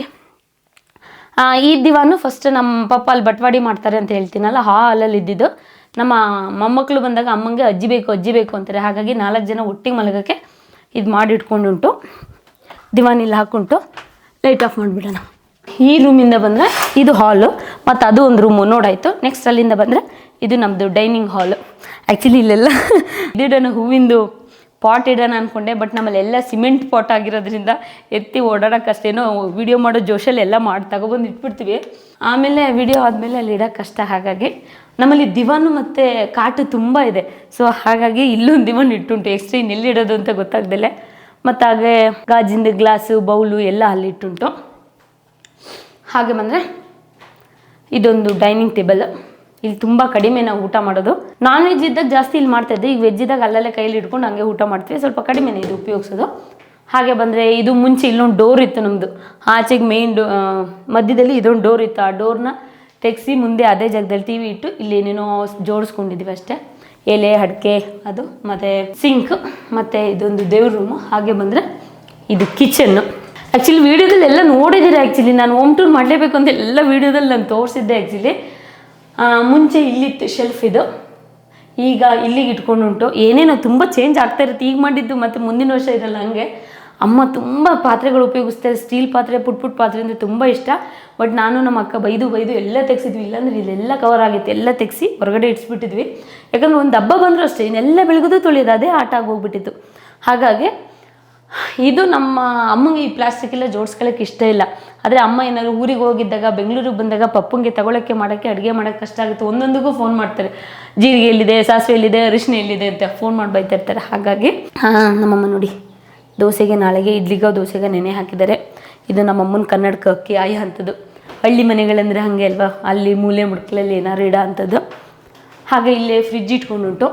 Speaker 1: ಈ ದಿವಾನು ಫಸ್ಟ್ ನಮ್ಮ ಪಪ್ಪ ಅಲ್ಲಿ ಬಟ್ವಾಡಿ ಮಾಡ್ತಾರೆ ಅಂತ ಹೇಳ್ತೀನಲ್ಲ, ಹಾಲಲ್ಲಿ ಇದ್ದಿದ್ದು. ನಮ್ಮ ಮೊಮ್ಮಕ್ಕಳು ಬಂದಾಗ ಅಮ್ಮಂಗೆ ಅಜ್ಜಿ ಬೇಕು ಅಂತಾರೆ. ಹಾಗಾಗಿ 4 ಜನ ಒಟ್ಟಿಗೆ ಮಲಗೋಕ್ಕೆ ಇದು ಮಾಡಿಟ್ಕೊಂಡುಂಟು. ದಿವಾನಿಲ್ಲಿ ಹಾಕ್ಕೊಂಡು ಲೈಟ್ ಆಫ್ ಮಾಡಿಬಿಡೋಣ. ಈ ರೂಮಿಂದ ಬಂದರೆ ಇದು ಹಾಲು, ಮತ್ತು ಅದು ಒಂದು ರೂಮು ನೋಡಾಯಿತು. ನೆಕ್ಸ್ಟ್ ಅಲ್ಲಿಂದ ಬಂದರೆ ಇದು ನಮ್ಮದು ಡೈನಿಂಗ್ ಹಾಲು. ಆ್ಯಕ್ಚುಲಿ ಇಲ್ಲೆಲ್ಲ ಇದಿಡೋಣ, ಹೂವಿಂದು ಪಾಟ್ ಇಡೋಣ ಅಂದ್ಕೊಂಡೆ. ಬಟ್ ನಮ್ಮಲ್ಲಿ ಎಲ್ಲ ಸಿಮೆಂಟ್ ಪಾಟ್ ಆಗಿರೋದ್ರಿಂದ ಎತ್ತಿ ಓಡಾಡೋಕ್ಕಷ್ಟೇನೋ ವಿಡಿಯೋ ಮಾಡೋ ಜೋಶಲ್ಲಿ ಎಲ್ಲ ತಗೊಬಂದು ಇಟ್ಬಿಡ್ತೀವಿ. ಆಮೇಲೆ ವಿಡಿಯೋ ಆದಮೇಲೆ ಅಲ್ಲಿ ಇಡೋಕ್ಕೆ ಕಷ್ಟ. ಹಾಗಾಗಿ ನಮ್ಮಲ್ಲಿ ದಿವಾನು ಮತ್ತು ಕಾಟು ತುಂಬ ಇದೆ. ಸೊ ಹಾಗಾಗಿ ಇಲ್ಲೊಂದು ದಿವಾನ್ ಇಟ್ಟುಂಟು. ಎಕ್ಸ್ಟ್ರಾ ಇನ್ನೆಲ್ಲಿಡೋದು ಅಂತ ಗೊತ್ತಾಗ್ದಲೆ. ಮತ್ತು ಹಾಗೆ ಗಾಜಿಂದು ಗ್ಲಾಸು ಬೌಲು ಎಲ್ಲ ಅಲ್ಲಿ ಇಟ್ಟುಂಟು. ಹಾಗೆ ಬಂದರೆ ಇದೊಂದು ಡೈನಿಂಗ್ ಟೇಬಲ್. ಇಲ್ಲಿ ತುಂಬ ಕಡಿಮೆ ನಾವು ಊಟ ಮಾಡೋದು. ನಾನ್ ವೆಜ್ ಇದ್ದಾಗ ಜಾಸ್ತಿ ಇಲ್ಲಿ ಮಾಡ್ತಾಯಿದ್ದೆ. ಈಗ ವೆಜ್ ಇದ್ದಾಗ ಅಲ್ಲಲ್ಲೇ ಕೈಲಿ ಇಟ್ಕೊಂಡು ಹಂಗೆ ಊಟ ಮಾಡ್ತೀವಿ. ಸ್ವಲ್ಪ ಕಡಿಮೆನೇ ಇದು ಉಪಯೋಗಿಸೋದು. ಹಾಗೆ ಬಂದರೆ ಇದು ಮುಂಚೆ ಇಲ್ಲೊಂದು ಡೋರ್ ಇತ್ತು ನಮ್ಮದು. ಆಚೆಗೆ ಮಧ್ಯದಲ್ಲಿ ಇದೊಂದು ಡೋರ್ ಇತ್ತು. ಆ ಡೋರ್ನ ತೆಗೆಸಿ ಮುಂದೆ ಅದೇ ಜಾಗದಲ್ಲಿ ಟಿ ವಿ ಇಟ್ಟು ಇಲ್ಲಿ ಏನೇನೋ ಜೋಡಿಸ್ಕೊಂಡಿದ್ದೀವಿ ಅಷ್ಟೇ. ಎಲೆ ಅಡಿಕೆ ಅದು, ಮತ್ತು ಸಿಂಕ್, ಮತ್ತು ಇದೊಂದು ದೇವ್ರ ರೂಮು. ಹಾಗೆ ಬಂದರೆ ಇದು ಕಿಚನ್ನು. ಆ್ಯಕ್ಚುಲಿ ವೀಡಿಯೋದಲ್ಲಿ ಎಲ್ಲ ನೋಡಿದ್ದೀರಿ. ಆ್ಯಕ್ಚುಲಿ ನಾನು ಹೋಮ್ ಟೂರ್ ಮಾಡಲೇಬೇಕು ಅಂತ ಎಲ್ಲ ವೀಡಿಯೋದಲ್ಲಿ ನಾನು ತೋರಿಸಿದ್ದೆ. ಆ್ಯಕ್ಚುಲಿ ಮುಂಚೆ ಇಲ್ಲಿತ್ತು ಶೆಲ್ಫ್, ಇದು ಈಗ ಇಲ್ಲಿಗೆ ಇಟ್ಕೊಂಡುಂಟು. ಏನೇನೋ ತುಂಬ ಚೇಂಜ್ ಆಗ್ತಾ ಇರುತ್ತೆ. ಈಗ ಮಾಡಿದ್ದು ಮತ್ತು ಮುಂದಿನ ವರ್ಷ ಇರಲ್ಲ ಹಂಗೆ. ಅಮ್ಮ ತುಂಬ ಪಾತ್ರೆಗಳು ಉಪಯೋಗಿಸ್ತಾರೆ, ಸ್ಟೀಲ್ ಪಾತ್ರೆ, ಪುಟ್ ಪಾತ್ರೆ ಅಂದರೆ ತುಂಬ ಇಷ್ಟ. ಬಟ್ ನಾನು ನಮ್ಮ ಅಕ್ಕ ಬೈದು ಎಲ್ಲ ತೆಗೆಸಿದ್ವಿ, ಇಲ್ಲಾಂದ್ರೆ ಇದೆಲ್ಲ ಕವರ್ ಆಗಿತ್ತು, ಎಲ್ಲ ತೆಗೆಸಿ ಹೊರಗಡೆ ಇಡ್ಸ್ಬಿಟ್ಟಿದ್ವಿ. ಯಾಕಂದ್ರೆ ಒಂದು ಹಬ್ಬ ಬಂದರೂ ಅಷ್ಟೇ ಇನ್ನೆಲ್ಲ ಬೆಳಗೋದು ತೊಳೆಯೋದು ಅದೇ ಆಟ ಆಗೋಗ್ಬಿಟ್ಟಿತ್ತು. ಹಾಗಾಗಿ ಇದು ನಮ್ಮ ಅಮ್ಮಂಗೆ ಈ ಪ್ಲಾಸ್ಟಿಕ್ ಎಲ್ಲ ಜೋಡಿಸ್ಕೊಳ್ಳೋಕೆ ಇಷ್ಟ ಇಲ್ಲ. ಆದರೆ ಅಮ್ಮ ಏನಾದ್ರು ಊರಿಗೆ ಹೋಗಿದ್ದಾಗ, ಬೆಂಗಳೂರಿಗೆ ಬಂದಾಗ ಪಪ್ಪಂಗೆ ತಗೊಳ್ಳೋಕ್ಕೆ ಮಾಡೋಕ್ಕೆ, ಅಡುಗೆ ಮಾಡೋಕ್ಕೆ ಕಷ್ಟ ಆಗುತ್ತೆ. ಒಂದೊಂದಿಗೂ ಫೋನ್ ಮಾಡ್ತಾರೆ, ಜೀರಿಗೆ ಎಲ್ಲಿದೆ, ಸಾಸಿವೆ ಎಲ್ಲಿದೆ, ಅರಿಶಿನ ಎಲ್ಲಿದೆ ಅಂತ ಫೋನ್ ಮಾಡಿ ಬೈತಾ ಇರ್ತಾರೆ. ಹಾಗಾಗಿ ನಮ್ಮಮ್ಮ ನೋಡಿ ದೋಸೆಗೆ, ನಾಳೆಗೆ ಇಡ್ಲಿಗೋ ದೋಸೆಗೆ ನೆನೆ ಹಾಕಿದ್ದಾರೆ. ಇದು ನಮ್ಮಮ್ಮನ ಕನ್ನಡಕ ಅಕ್ಕಿ ಆಯ ಅಂಥದ್ದು. ಹಳ್ಳಿ ಮನೆಗಳಂದರೆ ಹಾಗೆ ಅಲ್ವಾ, ಅಲ್ಲಿ ಮೂಲೆ ಮುಡ್ಕಲಲ್ಲಿ ಏನಾರು ಇಡ ಅಂಥದ್ದು. ಹಾಗೆ ಇಲ್ಲೇ ಫ್ರಿಜ್ ಇಟ್ಕೊಂಡುಂಟು.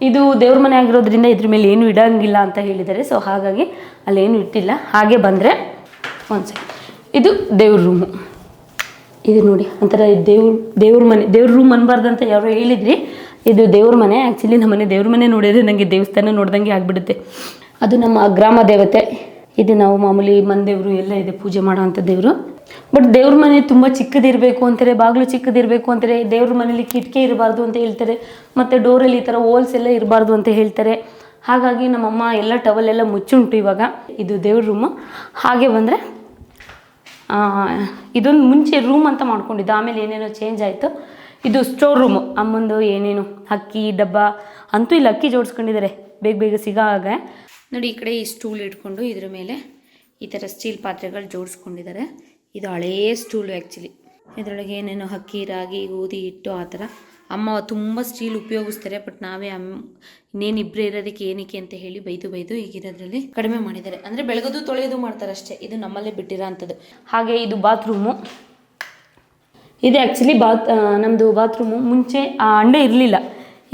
Speaker 1: ಇದು ದೇವ್ರ ಮನೆ ಆಗಿರೋದ್ರಿಂದ ಇದ್ರ ಮೇಲೆ ಏನು ಇಡೋಂಗಿಲ್ಲ ಅಂತ ಹೇಳಿದ್ದಾರೆ. ಸೊ ಹಾಗಾಗಿ ಅಲ್ಲೇನು ಇಟ್ಟಿಲ್ಲ. ಹಾಗೆ ಬಂದರೆ ಒಂದು ಸೆಕೆಂಡ್, ಇದು ದೇವ್ರ ರೂಮು. ಇದು ನೋಡಿ ಒಂಥರ ದೇವ್ರ ರೂಮ್ ಅನ್ಬಾರ್ದು ಅಂತ ಯಾರೋ ಹೇಳಿದ್ರಿ. ಇದು ದೇವ್ರ ಮನೆ. ಆ್ಯಕ್ಚುಲಿ ನಮ್ಮನೆ ದೇವ್ರ ಮನೆ ನೋಡಿದ್ರೆ ನನಗೆ ದೇವಸ್ಥಾನ ನೋಡ್ದಂಗೆ ಆಗಿಬಿಡುತ್ತೆ. ಅದು ನಮ್ಮ ಗ್ರಾಮ ದೇವತೆ. ಇದು ನಾವು ಮಾಮೂಲಿ ಮನೆದೇವರು ಎಲ್ಲ ಇದೆ, ಪೂಜೆ ಮಾಡೋವಂಥ ದೇವರು. ಬಟ್ ದೇವ್ರ ಮನೆ ತುಂಬ ಚಿಕ್ಕದಿರಬೇಕು ಅಂತಾರೆ, ಬಾಗಿಲು ಚಿಕ್ಕದಿರಬೇಕು ಅಂತಾರೆ. ದೇವ್ರ ಮನೇಲಿ ಕಿಟಕಿ ಇರಬಾರ್ದು ಅಂತ ಹೇಳ್ತಾರೆ. ಮತ್ತು ಡೋರಲ್ಲಿ ಈ ಥರ ಹೋಲ್ಸ್ ಎಲ್ಲ ಇರಬಾರ್ದು ಅಂತ ಹೇಳ್ತಾರೆ. ಹಾಗಾಗಿ ನಮ್ಮಮ್ಮ ಎಲ್ಲ ಟವಲೆಲ್ಲ ಮುಚ್ಚುಂಟು ಇವಾಗ. ಇದು ದೇವ್ರ ರೂಮು. ಹಾಗೆ ಬಂದರೆ ಇದೊಂದು ಮುಂಚೆ ರೂಮ್ ಅಂತ ಮಾಡ್ಕೊಂಡಿದ್ದು, ಆಮೇಲೆ ಏನೇನೋ ಚೇಂಜ್ ಆಯಿತು. ಇದು ಸ್ಟೋರ್ ರೂಮು. ಅಮ್ಮಂದು ಏನೇನು ಅಕ್ಕಿ ಡಬ್ಬ ಅಂತೂ ಇಲ್ಲಿ ಅಕ್ಕಿ ಜೋಡಿಸ್ಕೊಂಡಿದ್ದಾರೆ ಬೇಗ ಸಿಗೋ ಹಾಗೆ. ನೋಡಿ ಈ ಕಡೆ ಈ ಸ್ಟೂಲ್ ಇಟ್ಕೊಂಡು ಇದ್ರ ಮೇಲೆ ಈ ಥರ ಸ್ಟೀಲ್ ಪಾತ್ರೆಗಳು ಜೋಡಿಸ್ಕೊಂಡಿದ್ದಾರೆ. ಇದು ಹಳೆಯ ಸ್ಟೂಲು ಆ್ಯಕ್ಚುಲಿ. ಇದರೊಳಗೆ ಏನೇನೋ ಅಕ್ಕಿ, ರಾಗಿ, ಗೋಧಿ ಹಿಟ್ಟು ಆ ಥರ. ಅಮ್ಮ ತುಂಬ ಸ್ಟೀಲ್ ಉಪಯೋಗಿಸ್ತಾರೆ. ಬಟ್ ನಾವೇ ಇನ್ನೇನು ಇಬ್ಬರೇ ಇರೋದಕ್ಕೆ ಏನಕ್ಕೆ ಅಂತ ಹೇಳಿ ಬೈದು ಈಗಿರೋದ್ರಲ್ಲಿ ಕಡಿಮೆ ಮಾಡಿದ್ದಾರೆ. ಅಂದರೆ ಬೆಳಗೋದು ತೊಳೆಯೋದು ಮಾಡ್ತಾರೆ ಅಷ್ಟೇ. ಇದು ನಮ್ಮಲ್ಲೇ ಬಿಟ್ಟಿರೋ ಅಂಥದ್ದು. ಹಾಗೆ ಇದು ಬಾತ್ರೂಮು. ಇದು ಆ್ಯಕ್ಚುಲಿ ನಮ್ಮದು ಬಾತ್ರೂಮು. ಮುಂಚೆ ಆ ಅಂಡೆ ಇರಲಿಲ್ಲ.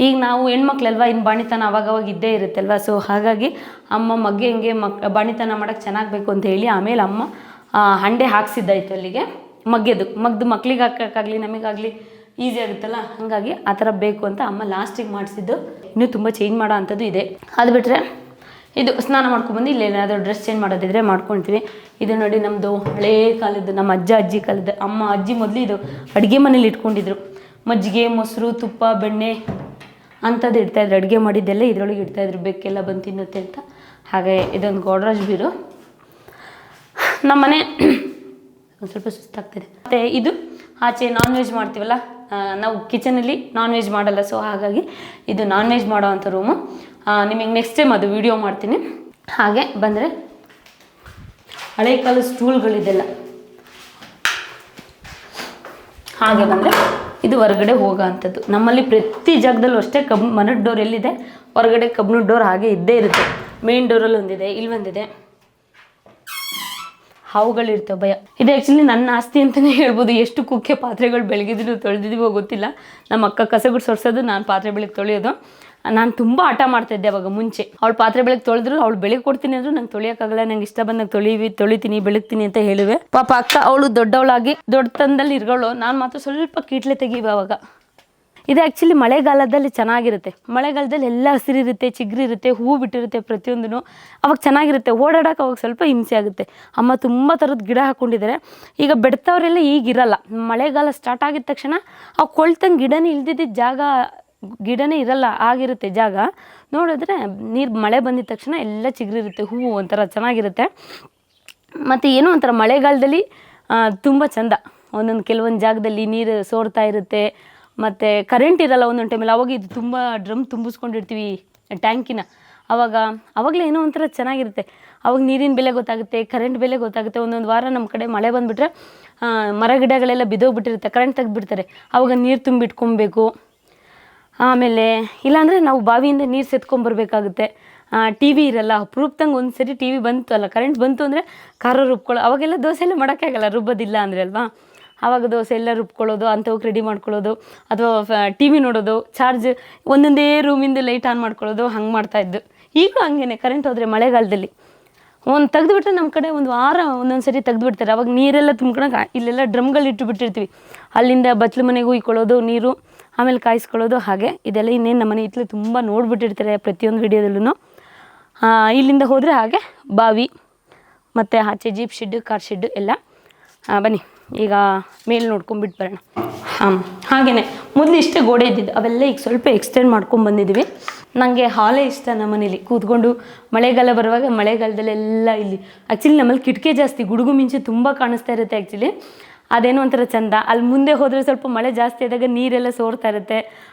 Speaker 1: ಈಗ ನಾವು ಹೆಣ್ಮಕ್ಳಲ್ವ, ಇನ್ನು ಬಾಣಿತನ ಅವಾಗವಾಗ ಇದ್ದೇ ಇರುತ್ತಲ್ವ. ಸೊ ಹಾಗಾಗಿ ಅಮ್ಮ ಹೆಂಗೆ ಬಾಣಿತನ ಮಾಡೋಕ್ಕೆ ಚೆನ್ನಾಗಬೇಕು ಅಂತ ಹೇಳಿ ಆಮೇಲೆ ಅಮ್ಮ ಹಂಡೆ ಹಾಕ್ಸಿದ್ದಾಯ್ತು ಅಲ್ಲಿಗೆ. ಮಗ್ದು ಮಕ್ಳಿಗೆ ಹಾಕೋಕ್ಕಾಗಲಿ ನಮಗಾಗಲಿ ಈಸಿ ಆಗುತ್ತಲ್ಲ, ಹಾಗಾಗಿ ಆ ಥರ ಬೇಕು ಅಂತ ಅಮ್ಮ ಲಾಸ್ಟಿಗೆ ಮಾಡಿಸಿದ್ದು. ಇನ್ನೂ ತುಂಬ ಚೇಂಜ್ ಮಾಡೋ ಅಂಥದ್ದು ಇದೆ. ಅದು ಬಿಟ್ಟರೆ ಇದು ಸ್ನಾನ ಮಾಡ್ಕೊಬಂದು ಇಲ್ಲಿ ಏನಾದರೂ ಡ್ರೆಸ್ ಚೇಂಜ್ ಮಾಡೋದಿದ್ರೆ ಮಾಡ್ಕೊಳ್ತೀವಿ. ಇದು ನೋಡಿ ನಮ್ಮದು ಹಳೇ ಕಾಲದ್ದು, ನಮ್ಮ ಅಜ್ಜಿ ಕಾಲದ್ದು. ಅಜ್ಜಿ ಮೊದಲು ಇದು ಅಡುಗೆ ಮನೇಲಿ ಇಟ್ಕೊಂಡಿದ್ರು. ಮಜ್ಜಿಗೆ, ಮೊಸರು, ತುಪ್ಪ, ಬೆಣ್ಣೆ ಅಂಥದ್ದು ಇಡ್ತಾಯಿದ್ರು. ಅಡುಗೆ ಮಾಡಿದ್ದೆಲ್ಲ ಇದರೊಳಗೆ ಇಡ್ತಾಯಿದ್ರು, ಬೆಕ್ಕೆಲ್ಲ ಬಂದು ತಿನ್ನುತ್ತೆ ಅಂತ. ಹಾಗೆ ಇದೊಂದು ಗೋಡ್ರಾಜ್ ಬೀರು. ನಮ್ಮನೆ ಒಂದು ಸ್ವಲ್ಪ ಸುಸ್ತಾಗ್ತಿದೆ. ಮತ್ತು ಇದು ಆಚೆ ನಾನ್ ವೆಜ್ ಮಾಡ್ತೀವಲ್ಲ, ನಾವು ಕಿಚನಲ್ಲಿ ನಾನ್ ವೆಜ್ ಮಾಡಲ್ಲ. ಸೊ ಹಾಗಾಗಿ ಇದು ನಾನ್ ವೆಜ್ ಮಾಡೋ ಅಂಥ ರೂಮು. ನಿಮಗೆ ನೆಕ್ಸ್ಟ್ ಟೈಮ್ ಅದು ವಿಡಿಯೋ ಮಾಡ್ತೀನಿ. ಹಾಗೆ ಬಂದರೆ ಹಳೆ ಕಾಲದ ಸ್ಟೂಲ್ಗಳಿದೆಲ್ಲ. ಹಾಗೆ ಬಂದರೆ ಇದು ಹೊರಗಡೆ ಹೋಗೋ ಅಂಥದ್ದು. ನಮ್ಮಲ್ಲಿ ಪ್ರತಿ ಜಾಗದಲ್ಲೂ ಅಷ್ಟೇ ಮರದ ಡೋರ್ ಎಲ್ಲಿದೆ, ಹೊರಗಡೆ ಕಬ್ಬಿಣದ ಡೋರ್ ಹಾಗೆ ಇದ್ದೇ ಇರುತ್ತೆ. ಮೇನ್ ಡೋರಲ್ಲಿ ಒಂದಿದೆ, ಇಲ್ಲಿ ಒಂದಿದೆ. ಹಾವುಗಳಿರ್ತವೆ, ಭಯ. ಇದು ಆ್ಯಕ್ಚುಲಿ ನನ್ನ ಆಸ್ತಿ ಅಂತಲೇ ಹೇಳ್ಬೋದು. ಎಷ್ಟು ಕುಕ್ಕೆ ಪಾತ್ರೆಗಳು ಬೆಳಗಿದ್ರು ತೊಳೆದಿದ್ದೀವೋ ಗೊತ್ತಿಲ್ಲ. ನಮ್ಮ ಅಕ್ಕ ಕಸ ಗುಡ್ಸೋರ್ಸೋದು, ನಾನು ಪಾತ್ರೆ ಬೆಳಗ್ಗೆ ತೊಳೆಯೋದು. ನಾನು ತುಂಬ ಆಟ ಮಾಡ್ತಾಯಿದ್ದೆ ಅವಾಗ ಮುಂಚೆ. ಅವಳು ಪಾತ್ರೆ ಬೆಳಗ್ಗೆ ತೊಳೆದ್ರು, ಅವಳು ಬೆಳಗ್ಗೆ ಕೊಡ್ತೀನಿ ಅಂದರು ನಂಗೆ ತೊಳೆಯೋಕ್ಕಾಗಲ್ಲ. ನಂಗೆ ಇಷ್ಟ ಬಂದಾಗ ತೊಳಿತೀನಿ ಬೆಳಗ್ತೀನಿ ಅಂತ ಹೇಳುವೆ. ಪಾಪ ಅಕ್ಕ ಅವಳು ದೊಡ್ಡವಳಾಗಿ ದೊಡ್ಡತನದಲ್ಲಿ ಇರೋಳು. ನಾನು ಮಾತ್ರ ಸ್ವಲ್ಪ ಕೀಟ್ಲೆ ತೆಗೀವಿ ಅವಾಗ. ಇದು ಆ್ಯಕ್ಚುಲಿ ಮಳೆಗಾಲದಲ್ಲಿ ಚೆನ್ನಾಗಿರುತ್ತೆ. ಮಳೆಗಾಲದಲ್ಲಿ ಎಲ್ಲ ಹಸಿರಿರುತ್ತೆ, ಚಿಗುರಿರುತ್ತೆ, ಹೂವು ಬಿಟ್ಟಿರುತ್ತೆ ಪ್ರತಿಯೊಂದೂ. ಅವಾಗ ಚೆನ್ನಾಗಿರುತ್ತೆ. ಓಡಾಡೋಕೆ ಅವಾಗ ಸ್ವಲ್ಪ ಹಿಂಸೆ ಆಗುತ್ತೆ. ಅಮ್ಮ ತುಂಬ ಥರದ ಗಿಡ ಹಾಕ್ಕೊಂಡಿದ್ದಾರೆ. ಈಗ ಬೆಡ್ತವರೆಲ್ಲ ಈಗಿರಲ್ಲ. ಮಳೆಗಾಲ ಸ್ಟಾರ್ಟ್ ಆಗಿದ ತಕ್ಷಣ ಅವು ಕೊಳ್ತಂಗೆ ಗಿಡನೇ ಇಲ್ದಿದ್ದ ಜಾಗ, ಗಿಡನೇ ಇರಲ್ಲ ಆಗಿರುತ್ತೆ ಜಾಗ. ನೋಡಿದ್ರೆ ಮಳೆ ಬಂದಿದ ತಕ್ಷಣ ಎಲ್ಲ ಚಿಗುರಿರುತ್ತೆ, ಹೂವು ಒಂಥರ ಚೆನ್ನಾಗಿರುತ್ತೆ. ಮತ್ತು ಏನೋ ಒಂಥರ ಮಳೆಗಾಲದಲ್ಲಿ ತುಂಬ ಚೆಂದ. ಕೆಲವೊಂದು ಜಾಗದಲ್ಲಿ ನೀರು ಸೋರ್ತಾ ಇರುತ್ತೆ. ಮತ್ತು ಕರೆಂಟ್ ಇರಲ್ಲ ಒಂದೊಂದು ಟೈಮಲ್ಲಿ. ಅವಾಗ ಇದು ತುಂಬ ಡ್ರಮ್ ತುಂಬಿಸ್ಕೊಂಡಿರ್ತೀವಿ ಟ್ಯಾಂಕಿನ. ಅವಾಗಲೇ ಏನೋ ಒಂಥರ ಚೆನ್ನಾಗಿರುತ್ತೆ. ಅವಾಗ ನೀರಿನ ಬೆಲೆ ಗೊತ್ತಾಗುತ್ತೆ, ಕರೆಂಟ್ ಬೆಲೆ ಗೊತ್ತಾಗುತ್ತೆ. ಒಂದೊಂದು ವಾರ ನಮ್ಮ ಕಡೆ ಮಳೆ ಬಂದುಬಿಟ್ರೆ ಮರ ಗಿಡಗಳೆಲ್ಲ ಬಿದ್ದೋಗ್ಬಿಟ್ಟಿರುತ್ತೆ, ಕರೆಂಟ್ ತೆಗೆದುಬಿಡ್ತಾರೆ. ಅವಾಗ ನೀರು ತುಂಬಿಟ್ಕೊಬೇಕು. ಆಮೇಲೆ ಇಲ್ಲಾಂದರೆ ನಾವು ಬಾವಿಯಿಂದ ನೀರು ಸೆತ್ಕೊಂಬರ್ಬೇಕಾಗುತ್ತೆ. ಟಿ ವಿ ಇರಲ್ಲ. ಅಪ್ರೂಪ್ತಂಗೆ ಒಂದು ಸರಿ ಟಿ ವಿ ಬಂತು ಅಲ್ಲ, ಕರೆಂಟ್ ಬಂತು ಅಂದರೆ ಖಾರ ರುಬ್ಕೊಳ್ಳೋ. ಅವಾಗೆಲ್ಲ ದೋಸೆ ಎಲ್ಲ ಮಾಡೋಕ್ಕಾಗಲ್ಲ, ರುಬ್ಬೋದಿಲ್ಲ ಅಂದರೆ ಅಲ್ವಾ. ಆವಾಗ ದೋಸೆ ಎಲ್ಲ ರುಬ್ಕೊಳ್ಳೋದು, ಅಂಥವಕ್ಕೆ ರೆಡಿ ಮಾಡ್ಕೊಳ್ಳೋದು, ಅಥವಾ ಟಿ ವಿ ನೋಡೋದು, ಚಾರ್ಜ್ ಒಂದೊಂದೇ ರೂಮಿಂದ ಲೈಟ್ ಆನ್ ಮಾಡ್ಕೊಳ್ಳೋದು, ಹಂಗೆ ಮಾಡ್ತಾಯಿದ್ದು. ಈಗಲೂ ಹಂಗೇ ಕರೆಂಟ್ ಹೋದರೆ ಮಳೆಗಾಲದಲ್ಲಿ ತೆಗೆದುಬಿಟ್ರೆ ನಮ್ಮ ಕಡೆ ಒಂದು ವಾರ ಒಂದೊಂದು ಸರಿ ತೆಗೆದುಬಿಡ್ತಾರೆ. ಅವಾಗ ನೀರೆಲ್ಲ ತುಂಬ್ಕೊಳಕ್ಕೆ ಇಲ್ಲೆಲ್ಲ ಡ್ರಮ್ಗಳು ಇಟ್ಟುಬಿಟ್ಟಿರ್ತೀವಿ. ಅಲ್ಲಿಂದ ಬಚ್ಚಲು ಮನೆಗೂ ಇಕ್ಕೊಳ್ಳೋದು ನೀರು, ಆಮೇಲೆ ಕಾಯಿಸ್ಕೊಳ್ಳೋದು. ಹಾಗೆ ಇದೆಲ್ಲ ಇನ್ನೇನು ನಮ್ಮನೆ ಇತ್ತಲೇ ತುಂಬ ನೋಡಿಬಿಟ್ಟಿರ್ತಾರೆ ಪ್ರತಿಯೊಂದು ವಿಡಿಯೋದಲ್ಲೂ. ಇಲ್ಲಿಂದ ಹೋದರೆ ಹಾಗೆ ಬಾವಿ ಮತ್ತು ಆಚೆ ಜೀಪ್ ಶೆಡ್ಡು, ಕಾರ್ ಶೆಡ್ಡು ಎಲ್ಲ. ಬನ್ನಿ ಈಗ ಮೇಲೆ ನೋಡ್ಕೊಂಬಿಟ್ಟು ಬರೋಣ. ಹಾಗೆಯೇ ಮೊದಲು ಇಷ್ಟೇ ಗೋಡೆ ಇದ್ದಿದ್ದು, ಅವೆಲ್ಲ ಈಗ ಸ್ವಲ್ಪ ಎಕ್ಸ್ಟೆಂಡ್ ಮಾಡ್ಕೊಂಡು ಬಂದಿದ್ದೀವಿ. ನನಗೆ ಹಾಲೇ ಇಷ್ಟ ನಮ್ಮ ಮನೇಲಿ ಕೂತ್ಕೊಂಡು. ಮಳೆಗಾಲ ಬರುವಾಗ ಮಳೆಗಾಲದಲ್ಲೆಲ್ಲ ಇಲ್ಲಿ ಆ್ಯಕ್ಚುಲಿ ನಮ್ಮಲ್ಲಿ ಕಿಟಕಿ ಜಾಸ್ತಿ, ಗುಡುಗು ಮಿಂಚು ತುಂಬ ಕಾಣಿಸ್ತಾ ಇರುತ್ತೆ. ಆ್ಯಕ್ಚುಲಿ ಅದೇನೋ ಒಂಥರ ಚಂದ. ಅಲ್ಲಿ ಮುಂದೆ ಹೋದರೆ ಸ್ವಲ್ಪ ಮಳೆ ಜಾಸ್ತಿ ಆದಾಗ ನೀರೆಲ್ಲ ಸೋರ್ತಾ ಇರುತ್ತೆ.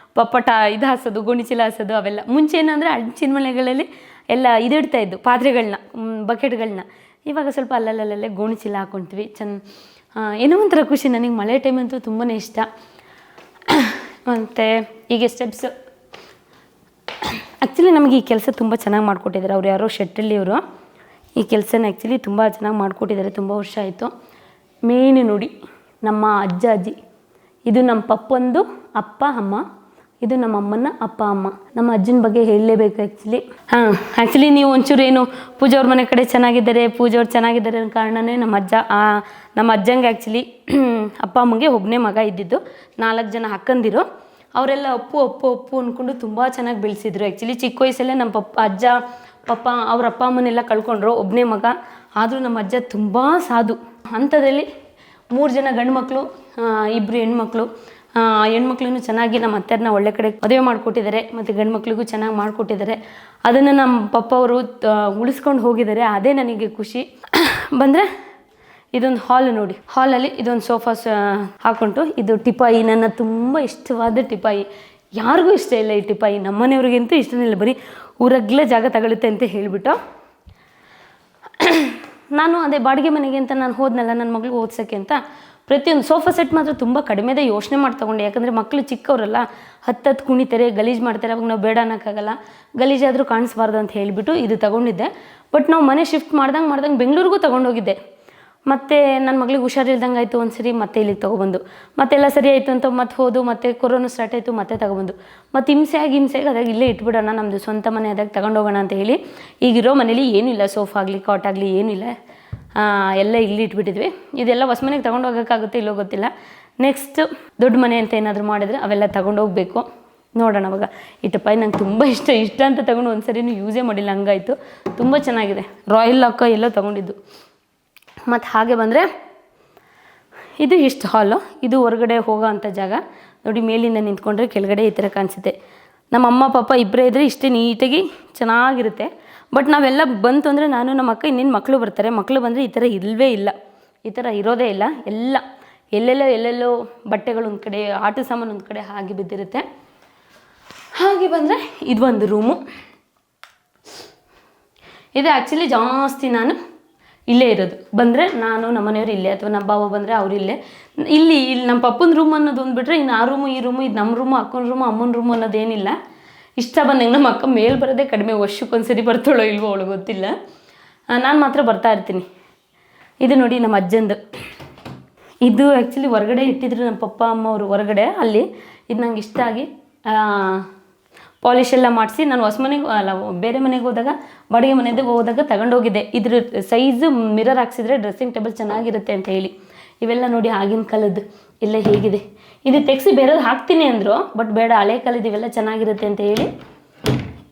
Speaker 1: ಪಟ ಇದು ಹಾಸೋದು, ಗೋಣಿಚೀಲ ಹಾಸೋದು ಅವೆಲ್ಲ. ಮುಂಚೆ ಏನಂದರೆ ಹಂಚಿನ ಮನೆಗಳಲ್ಲಿ ಎಲ್ಲ ಇದಿಡ್ತಾ ಇದ್ದು ಪಾತ್ರೆಗಳನ್ನ, ಬಕೆಟ್ಗಳನ್ನ. ಇವಾಗ ಸ್ವಲ್ಪ ಅಲ್ಲಲ್ಲೇ ಗೋಣಿಚೀಲ ಹಾಕ್ಕೊಳ್ತೀವಿ. ಏನೋ ಒಂಥರ ಖುಷಿ. ನನಗೆ ಮಳೆ ಟೈಮ್ ಅಂತೂ ತುಂಬಾ ಇಷ್ಟ. ಮತ್ತು ಈಗ ಸ್ಟೆಪ್ಸ್ ಆ್ಯಕ್ಚುಲಿ ನಮಗೆ ಈ ಕೆಲಸ ತುಂಬ ಚೆನ್ನಾಗಿ ಮಾಡಿಕೊಟ್ಟಿದ್ದಾರೆ. ಅವ್ರು ಯಾರೋ ಶೆಟ್ಟಳ್ಳಿಯವರು ಈ ಕೆಲಸನ ಆ್ಯಕ್ಚುಲಿ ತುಂಬ ಚೆನ್ನಾಗಿ ಮಾಡಿಕೊಟ್ಟಿದ್ದಾರೆ. ತುಂಬ ವರ್ಷ ಆಯಿತು. ಮೇನ್ ನೋಡಿ ನಮ್ಮ ಅಜ್ಜ ಅಜ್ಜಿ, ಇದು ನಮ್ಮ ಪಪ್ಪಂದು ಅಪ್ಪ ಅಮ್ಮ, ಇದು ನಮ್ಮ ಅಮ್ಮನ ಅಪ್ಪ ಅಮ್ಮ. ನಮ್ಮ ಅಜ್ಜನ ಬಗ್ಗೆ ಹೇಳಲೇಬೇಕು ಆ್ಯಕ್ಚುಲಿ. ಆ್ಯಕ್ಚುಲಿ ನೀವು ಒಂಚೂರು ಏನು ಪೂಜೆ ಅವ್ರ ಮನೆ ಕಡೆ ಚೆನ್ನಾಗಿದ್ದಾರೆ, ಪೂಜೆ ಅವ್ರು ಚೆನ್ನಾಗಿದ್ದಾರೆ ಅನ್ನೋ ಕಾರಣನೇ ನಮ್ಮ ಅಜ್ಜಂಗೆ ಆ್ಯಕ್ಚುಲಿ ಅಪ್ಪ ಅಮ್ಮಗೆ ಒಬ್ಬನೇ ಮಗ ಇದ್ದಿದ್ದು. 4 ಜನ ಅಕ್ಕಂದಿರು. ಅವರೆಲ್ಲ ಅಪ್ಪು ಅಂದ್ಕೊಂಡು ತುಂಬ ಚೆನ್ನಾಗಿ ಬೆಳೆಸಿದ್ರು. ಆ್ಯಕ್ಚುಲಿ ಚಿಕ್ಕ ವಯಸ್ಸಲ್ಲೇ ನಮ್ಮ ಅಜ್ಜ ಅವ್ರ ಅಪ್ಪ ಅಮ್ಮನೆಲ್ಲ ಕಳ್ಕೊಂಡ್ರು. ಒಬ್ಬನೇ ಮಗ ಆದರೂ ನಮ್ಮ ಅಜ್ಜ ತುಂಬ ಸಾಧು. ಅಂಥದ್ರಲ್ಲಿ 3 ಜನ ಗಂಡು ಮಕ್ಕಳು, 2 ಹೆಣ್ಮಕ್ಳು. ಹೆಣ್ಮಕ್ಳೂ ಚೆನ್ನಾಗಿ ನಮ್ಮ ಅತ್ತೆಯವ್ರನ್ನ ಒಳ್ಳೆ ಕಡೆ ಮದುವೆ ಮಾಡಿಕೊಟ್ಟಿದ್ದಾರೆ. ಮತ್ತು ಗಂಡು ಮಕ್ಳಿಗೂ ಚೆನ್ನಾಗಿ ಮಾಡಿಕೊಟ್ಟಿದ್ದಾರೆ. ಅದನ್ನು ನಮ್ಮ ಪಪ್ಪ ಅವರು ಉಳಿಸ್ಕೊಂಡು ಹೋಗಿದ್ದಾರೆ. ಅದೇ ನನಗೆ ಖುಷಿ. ಬಂದರೆ ಇದೊಂದು ಹಾಲ್ ನೋಡಿ. ಹಾಲಲ್ಲಿ ಇದೊಂದು ಸೋಫಾ ಹಾಕ್ಕೊಂಡು, ಇದು ಟಿಪಾಯಿ, ನನ್ನ ತುಂಬ ಇಷ್ಟವಾದ ಟಿಪಾಯಿ. ಯಾರಿಗೂ ಇಷ್ಟ ಇಲ್ಲ ಈ ಟಿಪಾಯಿ. ನಮ್ಮ ಮನೆಯವ್ರಿಗಂತೂ ಇಷ್ಟನೇ ಇಲ್ಲ. ಬರೀ ಊರಗ್ಲೇ ಜಾಗ ತಗೊಳುತ್ತೆ ಅಂತ ಹೇಳಿಬಿಟ್ಟು ನಾನು ಅದೇ ಬಾಡಿಗೆ ಮನೆಗೆ ಅಂತ ನಾನು ಹೋದ್ನಲ್ಲ ನನ್ನ ಮಗಳಿಗೆ ಓದ್ಸೋಕ್ಕೆ ಅಂತ, ಪ್ರತಿಯೊಂದು ಸೋಫಾ ಸೆಟ್ ಮಾತ್ರ ತುಂಬ ಕಡಿಮೆದೇ ಯೋಚನೆ ಮಾಡಿ ತೊಗೊಂಡೆ. ಯಾಕಂದರೆ ಮಕ್ಕಳು ಚಿಕ್ಕವರಲ್ಲ, ಹತ್ತು ಕುಣಿತಾರೆ, ಗಲೀಜು ಮಾಡ್ತಾರೆ. ಅವಾಗ ನಾವು ಬೇಡ ಅನ್ನೋಕ್ಕಾಗಲ್ಲ, ಗಲೀಜಾದರೂ ಕಾಣಿಸ್ಬಾರ್ದು ಅಂತ ಹೇಳಿಬಿಟ್ಟು ಇದು ತೊಗೊಂಡಿದ್ದೆ. ಬಟ್ ನಾವು ಮನೆ ಶಿಫ್ಟ್ ಮಾಡ್ದಂಗೆ ಬೆಂಗಳೂರಿಗೂ ತೊಗೊಂಡೋಗಿದ್ದೆ. ಮತ್ತು ನನ್ನ ಮಗಳಿಗೆ ಹುಷಾರಿಲ್ದಂಗೆ ಆಯಿತು ಒಂದು ಸರಿ, ಮತ್ತೆ ಇಲ್ಲಿಗೆ ತೊಗೊಬಂದು, ಮತ್ತೆಲ್ಲ ಸರಿ ಆಯಿತು ಅಂತ ಮತ್ತೆ ಹೋದು, ಮತ್ತೆ ಕೊರೋನಾ ಸ್ಟಾರ್ಟ್ ಆಯಿತು, ಮತ್ತೆ ತೊಗೊಬಂದು, ಮತ್ತು ಹಿಂಸೆಯಾಗಿ ಅದಾಗ ಇಲ್ಲೇ ಇಟ್ಬಿಡೋಣ, ನಮ್ಮದು ಸ್ವಂತ ಮನೆ ಅದಾಗ ತೊಗೊಂಡೋಗೋಣ ಅಂತ ಹೇಳಿ ಈಗಿರೋ ಮನೇಲಿ ಏನೂ ಇಲ್ಲ, ಸೋಫಾ ಆಗಲಿ ಕಾಟ್ ಆಗಲಿ ಏನೂ ಇಲ್ಲ, ಎಲ್ಲ ಇಲ್ಲಿ ಇಟ್ಬಿಟ್ಟಿದ್ವಿ. ಇದೆಲ್ಲ ಹೊಸ ಮನೆಗೆ ತೊಗೊಂಡೋಗೋಕ್ಕಾಗುತ್ತೆ ಇಲ್ಲೋ ಗೊತ್ತಿಲ್ಲ. ನೆಕ್ಸ್ಟ್ ದೊಡ್ಡ ಮನೆ ಅಂತ ಏನಾದರೂ ಮಾಡಿದರೆ ಅವೆಲ್ಲ ತೊಗೊಂಡೋಗ್ಬೇಕು. ನೋಡೋಣ ಅವಾಗ. ಈ ಟಿಪಾಯಿ ನಂಗೆ ತುಂಬ ಇಷ್ಟ ಅಂತ ತೊಗೊಂಡು ಒಂದು ಸರಿನೂ ಯೂಸೇ ಮಾಡಿಲ್ಲ, ಹಂಗಾಯಿತು. ತುಂಬ ಚೆನ್ನಾಗಿದೆ. ರಾಯಲ್ ಲಾಕ ಎಲ್ಲ ತೊಗೊಂಡಿದ್ದು. ಮತ್ತು ಹಾಗೆ ಬಂದರೆ ಇದು ಇಷ್ಟು ಹಾಲು. ಇದು ಹೊರಗಡೆ ಹೋಗೋ ಅಂಥ ಜಾಗ ನೋಡಿ. ಮೇಲಿಂದ ನಿಂತ್ಕೊಂಡ್ರೆ ಕೆಳಗಡೆ ಈ ಥರ ಕಾಣಿಸುತ್ತೆ. ನಮ್ಮ ಅಮ್ಮ ಪಾಪ ಇಬ್ಬರೇ ಇದ್ದರೆ ಇಷ್ಟೇ ನೀಟಾಗಿ ಚೆನ್ನಾಗಿರುತ್ತೆ. ಬಟ್ ನಾವೆಲ್ಲ ಬಂತು ಅಂದರೆ ನಾನು ನಮ್ಮ ಅಕ್ಕ ಇನ್ನೇನು ಮಕ್ಕಳು ಬರ್ತಾರೆ. ಮಕ್ಕಳು ಬಂದರೆ ಈ ಥರ ಇಲ್ಲವೇ ಇಲ್ಲ, ಈ ಥರ ಇರೋದೇ ಇಲ್ಲ. ಎಲ್ಲೆಲ್ಲೋ ಬಟ್ಟೆಗಳು ಒಂದು ಕಡೆ, ಆಟ ಸಾಮಾನು ಒಂದು ಕಡೆ ಹಾಗೆ ಬಿದ್ದಿರುತ್ತೆ. ಹಾಗೆ ಬಂದರೆ ಇದು ಒಂದು ರೂಮು. ಇದು ಆ್ಯಕ್ಚುಲಿ ಜಾಸ್ತಿ ನಾನು ಇಲ್ಲೇ ಇರೋದು. ಬಂದರೆ ನಾನು ನಮ್ಮ ಮನೆಯವರು ಇಲ್ಲೇ, ಅಥವಾ ನಮ್ಮ ಬಾವ ಬಂದರೆ ಅವ್ರು ಇಲ್ಲೇ. ಇಲ್ಲಿ ನಮ್ಮ ಪಪ್ಪನ ರೂಮ್ ಅನ್ನೋದು ಒಂದು ಬಿಟ್ಟರೆ ಇನ್ನು ಆ ರೂಮು ಈ ರೂಮು, ಇದು ನಮ್ಮ ರೂಮು, ಅಕ್ಕನ ರೂಮು, ಅಮ್ಮನ ರೂಮು ಅನ್ನೋದೇನಿಲ್ಲ. ಇಷ್ಟ ಬಂದಂಗೆ ನಮ್ಮ ಅಕ್ಕ ಮೇಲೆ ಬರೋದೇ ಕಡಿಮೆ. ವರ್ಷಕ್ಕೊಂದ್ಸರಿ ಬರ್ತಾಳೋ ಇಲ್ವೋ ಅವಳು ಗೊತ್ತಿಲ್ಲ. ನಾನು ಮಾತ್ರ ಬರ್ತಾ ಇರ್ತೀನಿ. ಇದು ನೋಡಿ ನಮ್ಮ ಅಜ್ಜಂದು. ಇದು ಆ್ಯಕ್ಚುಲಿ ಹೊರಗಡೆ ಇಟ್ಟಿದ್ರು ನಮ್ಮ ಪಪ್ಪ ಅಮ್ಮ ಅವರು ಹೊರಗಡೆ. ಅಲ್ಲಿ ಇದು ನಂಗೆ ಇಷ್ಟ ಆಗಿ ಪಾಲಿಶ್ ಎಲ್ಲ ಮಾಡಿಸಿ ನಾನು ಹೊಸ ಮನೆಗೆ ಅಲ್ಲ ಬೇರೆ ಮನೆಗೆ ಹೋದಾಗ, ಬಾಡಿಗೆ ಮನೆಗೆ ಹೋದಾಗ ತಗೊಂಡೋಗಿದ್ದೆ. ಇದ್ರ ಸೈಜು ಮಿರರ್ ಹಾಕ್ಸಿದ್ರೆ ಡ್ರೆಸ್ಸಿಂಗ್ ಟೇಬಲ್ ಚೆನ್ನಾಗಿರುತ್ತೆ ಅಂತ ಹೇಳಿ. ಇವೆಲ್ಲ ನೋಡಿ ಆಗಿನ ಕಾಲದ್ದು ಎಲ್ಲ ಹೇಗಿದೆ. ಇದು ತೆಗೆಸಿ ಬೇರೆದು ಹಾಕ್ತೀನಿ ಅಂದರು, ಬಟ್ ಬೇಡ, ಹಳೆ ಕಾಲದ್ದು ಇವೆಲ್ಲ ಚೆನ್ನಾಗಿರುತ್ತೆ ಅಂತ ಹೇಳಿ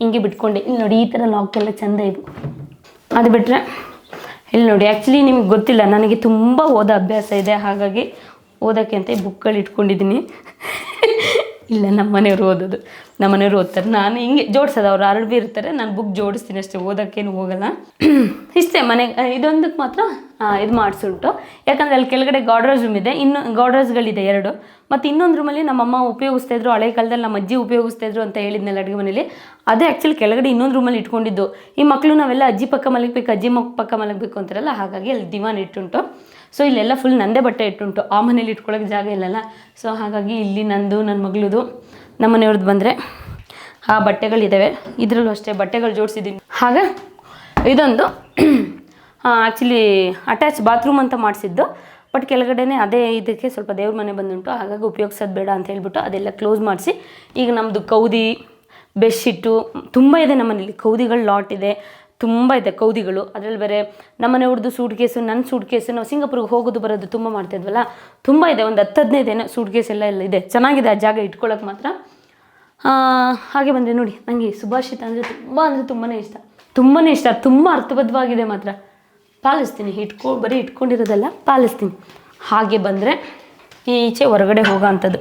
Speaker 1: ಹಿಂಗೆ ಬಿಟ್ಕೊಂಡೆ. ಇಲ್ಲಿ ನೋಡಿ ಈ ಥರ ಲಾಕೆಲ್ಲ ಚೆಂದ ಇದು. ಅದು ಬಿಟ್ಟರೆ ಇಲ್ಲಿ ನೋಡಿ, ಆ್ಯಕ್ಚುಲಿ ನಿಮಗೆ ಗೊತ್ತಿಲ್ಲ, ನನಗೆ ತುಂಬ ಓದೋ ಅಭ್ಯಾಸ ಇದೆ. ಹಾಗಾಗಿ ಓದೋಕ್ಕೆ ಅಂತ ಬುಕ್ಗಳು ಇಟ್ಕೊಂಡಿದ್ದೀನಿ. ಇಲ್ಲ, ನಮ್ಮ ಮನೆಯವರು ಓದೋದು, ನಮ್ಮ ಮನೆಯವರು ಓದ್ತಾರೆ. ನಾನು ಹಿಂಗೆ ಜೋಡಿಸೋದು, ಅವ್ರು ಅರಳಿ ಇರ್ತಾರೆ, ನಾನು ಬುಕ್ ಜೋಡಿಸ್ತೀನಿ ಅಷ್ಟೇ, ಓದೋಕ್ಕೇನು ಹೋಗಲ್ಲ. ಇಷ್ಟೇ ಮನೆಗೆ ಇದೊಂದಕ್ಕೆ ಮಾತ್ರ ಇದು ಮಾಡಿಸುಂಟು. ಯಾಕಂದರೆ ಅಲ್ಲಿ ಕೆಳಗಡೆ ಗಾಡ್ರೇಜ್ ರೂಮ್ ಇದೆ, ಇನ್ನು ಗಾಡ್ರೇಜ್ಗಳಿದೆ 2. ಮತ್ತು ಇನ್ನೊಂದು ರೂಮಲ್ಲಿ ನಮ್ಮಮ್ಮ ಉಪಯೋಗಿಸ್ತಾಯಿದ್ರು, ಹಳೆ ಕಾಲದಲ್ಲಿ ನಮ್ಮ ಅಜ್ಜಿ ಉಪಯೋಗಿಸ್ತಾಯಿದ್ರು ಅಂತ ಹೇಳಿದ್ನಲ್ಲ ಅಡುಗೆ ಮನೇಲಿ. ಅದೇ ಆ್ಯಕ್ಚುಲಿ ಕೆಳಗಡೆ ಇನ್ನೊಂದು ರೂಮಲ್ಲಿ ಇಟ್ಕೊಂಡಿದ್ದು. ಈ ಮಕ್ಕಳು ನಾವೆಲ್ಲ ಅಜ್ಜಿ ಪಕ್ಕ ಮಲಗಬೇಕು, ಅಜ್ಜಿ ಪಕ್ಕ ಮಲಗಬೇಕು ಅಂತಾರಲ್ಲ, ಹಾಗಾಗಿ ಅಲ್ಲಿ ದಿವಾನ್ ಇಟ್ಟುಂಟು. ಸೊ ಇಲ್ಲೆಲ್ಲ ಫುಲ್ ನಂದೇ ಬಟ್ಟೆ ಇಟ್ಟುಂಟು. ಆ ಮನೇಲಿ ಇಟ್ಕೊಳ್ಳೋಕೆ ಜಾಗ ಇಲ್ಲಲ್ಲ. ಸೊ ಹಾಗಾಗಿ ಇಲ್ಲಿ ನಂದು, ನನ್ನ ಮಗಳದು, ನಮ್ಮ ಮನೆಯವ್ರದ್ದು ಬಂದರೆ ಆ ಬಟ್ಟೆಗಳಿದ್ದಾವೆ. ಇದರಲ್ಲೂ ಅಷ್ಟೇ ಬಟ್ಟೆಗಳು ಜೋಡಿಸಿದ್ದೀನಿ. ಹಾಗೆ ಇದೊಂದು ಆ್ಯಕ್ಚುಲಿ ಅಟ್ಯಾಚ್ ಬಾತ್ರೂಮ್ ಅಂತ ಮಾಡಿಸಿದ್ದು. ಬಟ್ ಕೆಳಗಡೆನೇ ಅದೇ ಇದಕ್ಕೆ ಸ್ವಲ್ಪ ದೇವ್ರ ಮನೆ ಬಂದುಂಟು, ಹಾಗಾಗಿ ಉಪಯೋಗಿಸೋದು ಬೇಡ ಅಂತ ಹೇಳ್ಬಿಟ್ಟು ಅದೆಲ್ಲ ಕ್ಲೋಸ್ ಮಾಡಿಸಿ ಈಗ ನಮ್ಮದು ಕೌದಿ, ಬೆಡ್ಶೀಟು ತುಂಬ ಇದೆ ನಮ್ಮ ಮನೇಲಿ. ಕೌದಿಗಳು ಲಾಟ್ ಇದೆ, ತುಂಬ ಇದೆ ಕೌದಿಗಳು. ಅದರಲ್ಲಿ ಬೇರೆ ನಮ್ಮನೆ ಹುಡ್ದು ಸೂಟ್ ಕೇಸು, ನನ್ನ ಸೂಟ್ ಕೇಸು, ನಾವು ಸಿಂಗಾಪುರ್ಗೆ ಹೋಗೋದು ಬರೋದು ತುಂಬ ಮಾಡ್ತಾಯಿದ್ವಲ್ಲ, ತುಂಬ ಇದೆ. ಒಂದು 10-15 ಏನೋ ಸೂಟ್ ಕೇಸ್ ಎಲ್ಲ ಇದೆ. ಚೆನ್ನಾಗಿದೆ ಆ ಜಾಗ ಇಟ್ಕೊಳ್ಳೋಕೆ ಮಾತ್ರ. ಹಾಗೆ ಬಂದರೆ ನೋಡಿ, ನನಗೆ ಸುಭಾಷಿತ ಅಂದರೆ ತುಂಬಾ ಇಷ್ಟ, ತುಂಬಾ ಇಷ್ಟ. ತುಂಬ ಅರ್ಥಬದ್ಧವಾಗಿದೆ ಮಾತ್ರ. ಪಾಲಿಸ್ತೀನಿ, ಬರೀ ಇಟ್ಕೊಂಡಿರೋದಲ್ಲ, ಪಾಲಿಸ್ತೀನಿ. ಹಾಗೆ ಬಂದರೆ ಈಚೆ ಹೊರಗಡೆ ಹೋಗೋ ಅಂಥದ್ದು.